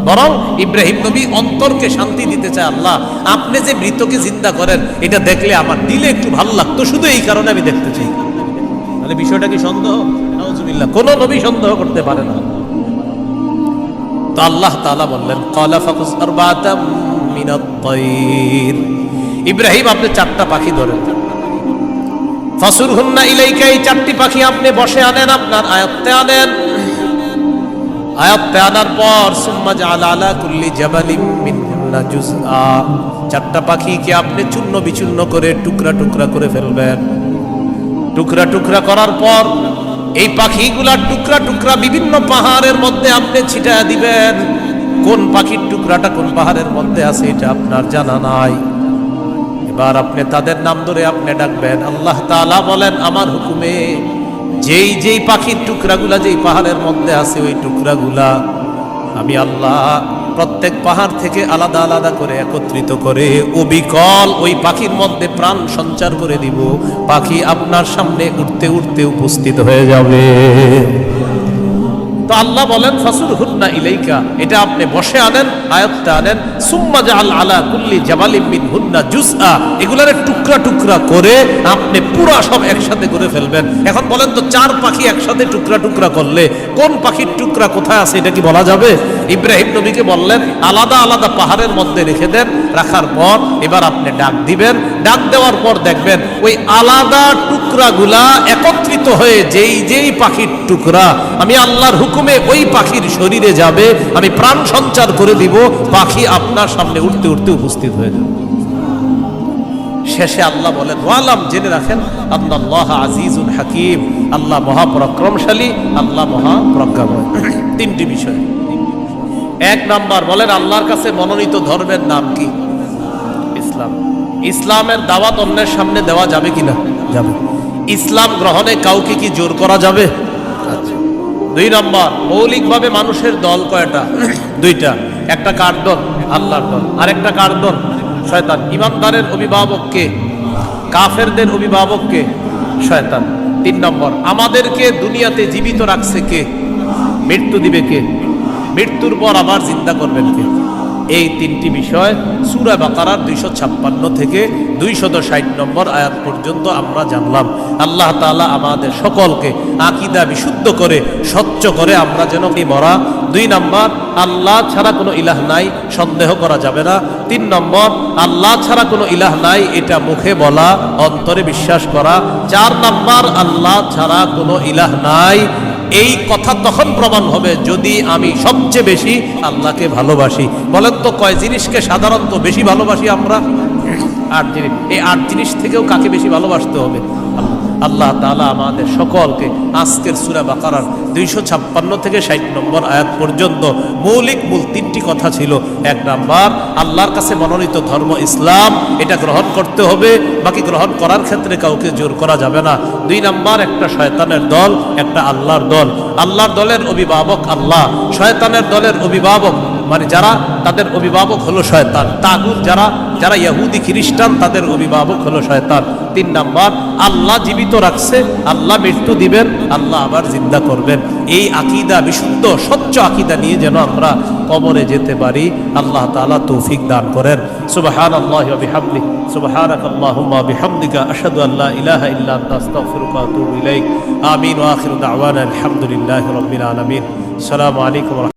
বরং ইব্রাহিম নবী অন্তরকে শান্তি দিতে চায় আল্লাহ আপনি যে মৃতকে জিন্দা করেন এটা দেখলে আমার দিলে একটু ভালো লাগতো, শুধু এই কারণে আমি দেখতে চাই। তাহলে বিষয়টা কি সন্দেহ? নাউজুবিল্লাহ, কোন নবী সন্দেহ করতে পারে না। তো আল্লাহ তাআলা বললেন ক্বালা ফাকুস আরবাতাম মিনাত তায়র, ইব্রাহিম আপনি 4টা পাখি ধরেন, ফাসুরহুন্না ইলাইকা, এই 4টি পাখি আপনি বসে আনেন, আপনার আয়ত্তে আনেন। আয়াতে আনার পর সুম্মা জাআলা আলা কুল্লি জাবালিম মিনহুন্না জুজআ, 4টা পাখিকে আপনি চূর্ণ বিচূর্ণ করে টুকরা টুকরা করে ফেলবেন। টুকরা টুকরা করার পর এই পাখিগুলা টুকরা টুকরা বিভিন্ন পাহাড়ের মধ্যে আপনি ছিটা দিবেন। কোন পাখির টুকরাটা কোন পাহাড়ের মধ্যে আছে এটা আপনার জানা নাই। এবার আপনি তাদের নাম ধরে আপনি ডাকবেন। আল্লাহ তাআলা বলেন আমার হুকুমে যেই যেই পাখির টুকরাগুলা যেই পাহাড়ের মধ্যে আছে ওই টুকরাগুলা আমি আল্লাহ প্রত্যেক পাহাড় থেকে আলাদা আলাদা করে একত্রিত করে অবিকল ওই পাখির মধ্যে প্রাণ সঞ্চার করে দিব। পাখি আপনার সামনে উঠতে উঠতে উপস্থিত হয়ে যাবে। তো আল্লাহ বলেন ফাসুরহুন্না ইলাইকা, এটা আপনি বসে আনেন, আয়াতটা আনেন। সুম্মা জাআল আলা কুল্লি জাবালিম মিনহুন্না জুজআ, এগুলারে টুকরা টুকরা করে আপনি পুরা সব একসাথে করে ফেলবেন। এখন বলেন তো 4 পাখি একসাথে টুকরা টুকরা করলে কোন পাখির টুকরা কোথায় আছে এটা কি বলা যাবে? ইব্রাহিম নবীকে বললেন আলাদা আলাদা পাহাড়ের মধ্যে রেখে দেন। রাখার পর এবার আপনি ডাক দিবেন। ডাক দেওয়ার পর দেখবেন ওই আলাদা টুকরাগুলা একত্রিত হয়ে যেই যেই পাখির টুকরা আমি আল্লাহর হুকুমে ওই পাখির শরীরে যাবে, আমি প্রাণ সঞ্চার করে দিব। পাখি আপনার সামনে উঠতে উঠতে উপস্থিত হয়ে যাবে। শেষে আল্লাহ বলেন ওয়ালাম, জেনে রাখেন আল্লাহ আজিজুল হাকিম, আল্লাহ মহাপরাক্রমশালী, আল্লাহ মহাপ্রজ্ঞাময়। 3টি বিষয়। 1 নাম্বার বলেন আল্লাহর কাছে মনোনীত ধর্মের নাম কি? ইসলাম। ইসলামের দাওয়াত অন্যের সামনে দেওয়া যাবে কিনা? যাবে। ইসলাম গ্রহণে কাউকে কি জোর করা যাবে? দুই নম্বর, মৌলিকভাবে মানুষের দল কয়টা? দুইটা। একটা কার দল? আল্লাহর দল। আর একটা কার দল? শয়তান। ইমানদারের অভিভাবককে, কাফেরদের অভিভাবককে? শয়তান। তিন নম্বর, আমাদেরকে দুনিয়াতে জীবিত রাখছে কে? মৃত্যু দিবে কে? মৃত্যুর পর আবার জিন্দা করবেন কে? এই তিনটি বিষয় সূরা বাকারার 256 থেকে 260 নম্বর আয়াত পর্যন্ত আমরা জানলাম। আল্লাহ তাআলা আমাদের সকলকে আকীদা বিশুদ্ধ করে স্বচ্ছ করে আমরা যেন মরা। দুই নম্বর, আল্লাহ ছাড়া কোনো ইলাহ নাই, সন্দেহ করা যাবে না। তিন নম্বর, আল্লাহ ছাড়া কোনো ইলাহ নাই, এটা মুখে বলা, অন্তরে বিশ্বাস করা। চার নম্বর, আল্লাহ ছাড়া কোনো ইলাহ নাই, এই কথা তখন প্রমাণ হবে যদি আমি সবচেয়ে বেশি আল্লাহকে ভালোবাসি। বলেন তো কয় জিনিসকে সাধারণত বেশি ভালোবাসি আমরা? 8 জিনিস। এই 8 জিনিস থেকেও কাকে বেশি ভালোবাসতে হবে? আল্লাহ তাআলা আমাদের সকলকে আজকের সূরা বাকারার 256 থেকে 60 নম্বর আয়াত পর্যন্ত মূল তিনটি কথা ছিল। এক নাম্বার, আল্লাহর কাছে মনোনীত ধর্ম ইসলাম, এটা গ্রহণ করতে হবে, বাকি গ্রহণ করার ক্ষেত্রে কাউকে জোর করা যাবে না। দুই নাম্বার, একটা শয়তানের দল, একটা আল্লাহর দল। আল্লাহর দলের অভিভাবক আল্লাহ, শয়তানের দলের অভিভাবক মানে যারা, তাদের অভিভাবক হলো শয়তান। তাগুত যারা ইহুদি খ্রিস্টান, তাদের অভিভাবক হলো শয়তান। তিন নাম্বার, আল্লাহ জীবিত রাখছে, আল্লাহ মৃত্যু দিবেন, আল্লাহ আবার জিন্দা করবেন। এই আকীদা, বিশুদ্ধ স্বচ্ছ আকীদা নিয়ে যেন আমরা কবরে যেতে পারি, আল্লাহ তাআলা তৌফিক দান করেন। সুবহানাল্লাহি ওয়া বিহামদিহি, সুবহানাকাল্লাহুম্মা ওয়া বিহামদিকা, আশহাদু আল্লা ইলাহা ইল্লা আনতা, আস্তাগফিরুকা ওয়া আতুবু ইলাইক। আমিন ওয়া আখিরু দাওয়ানা আলহামদুলিল্লাহি রাব্বিল আলামিন। আসসালামু আলাইকুম।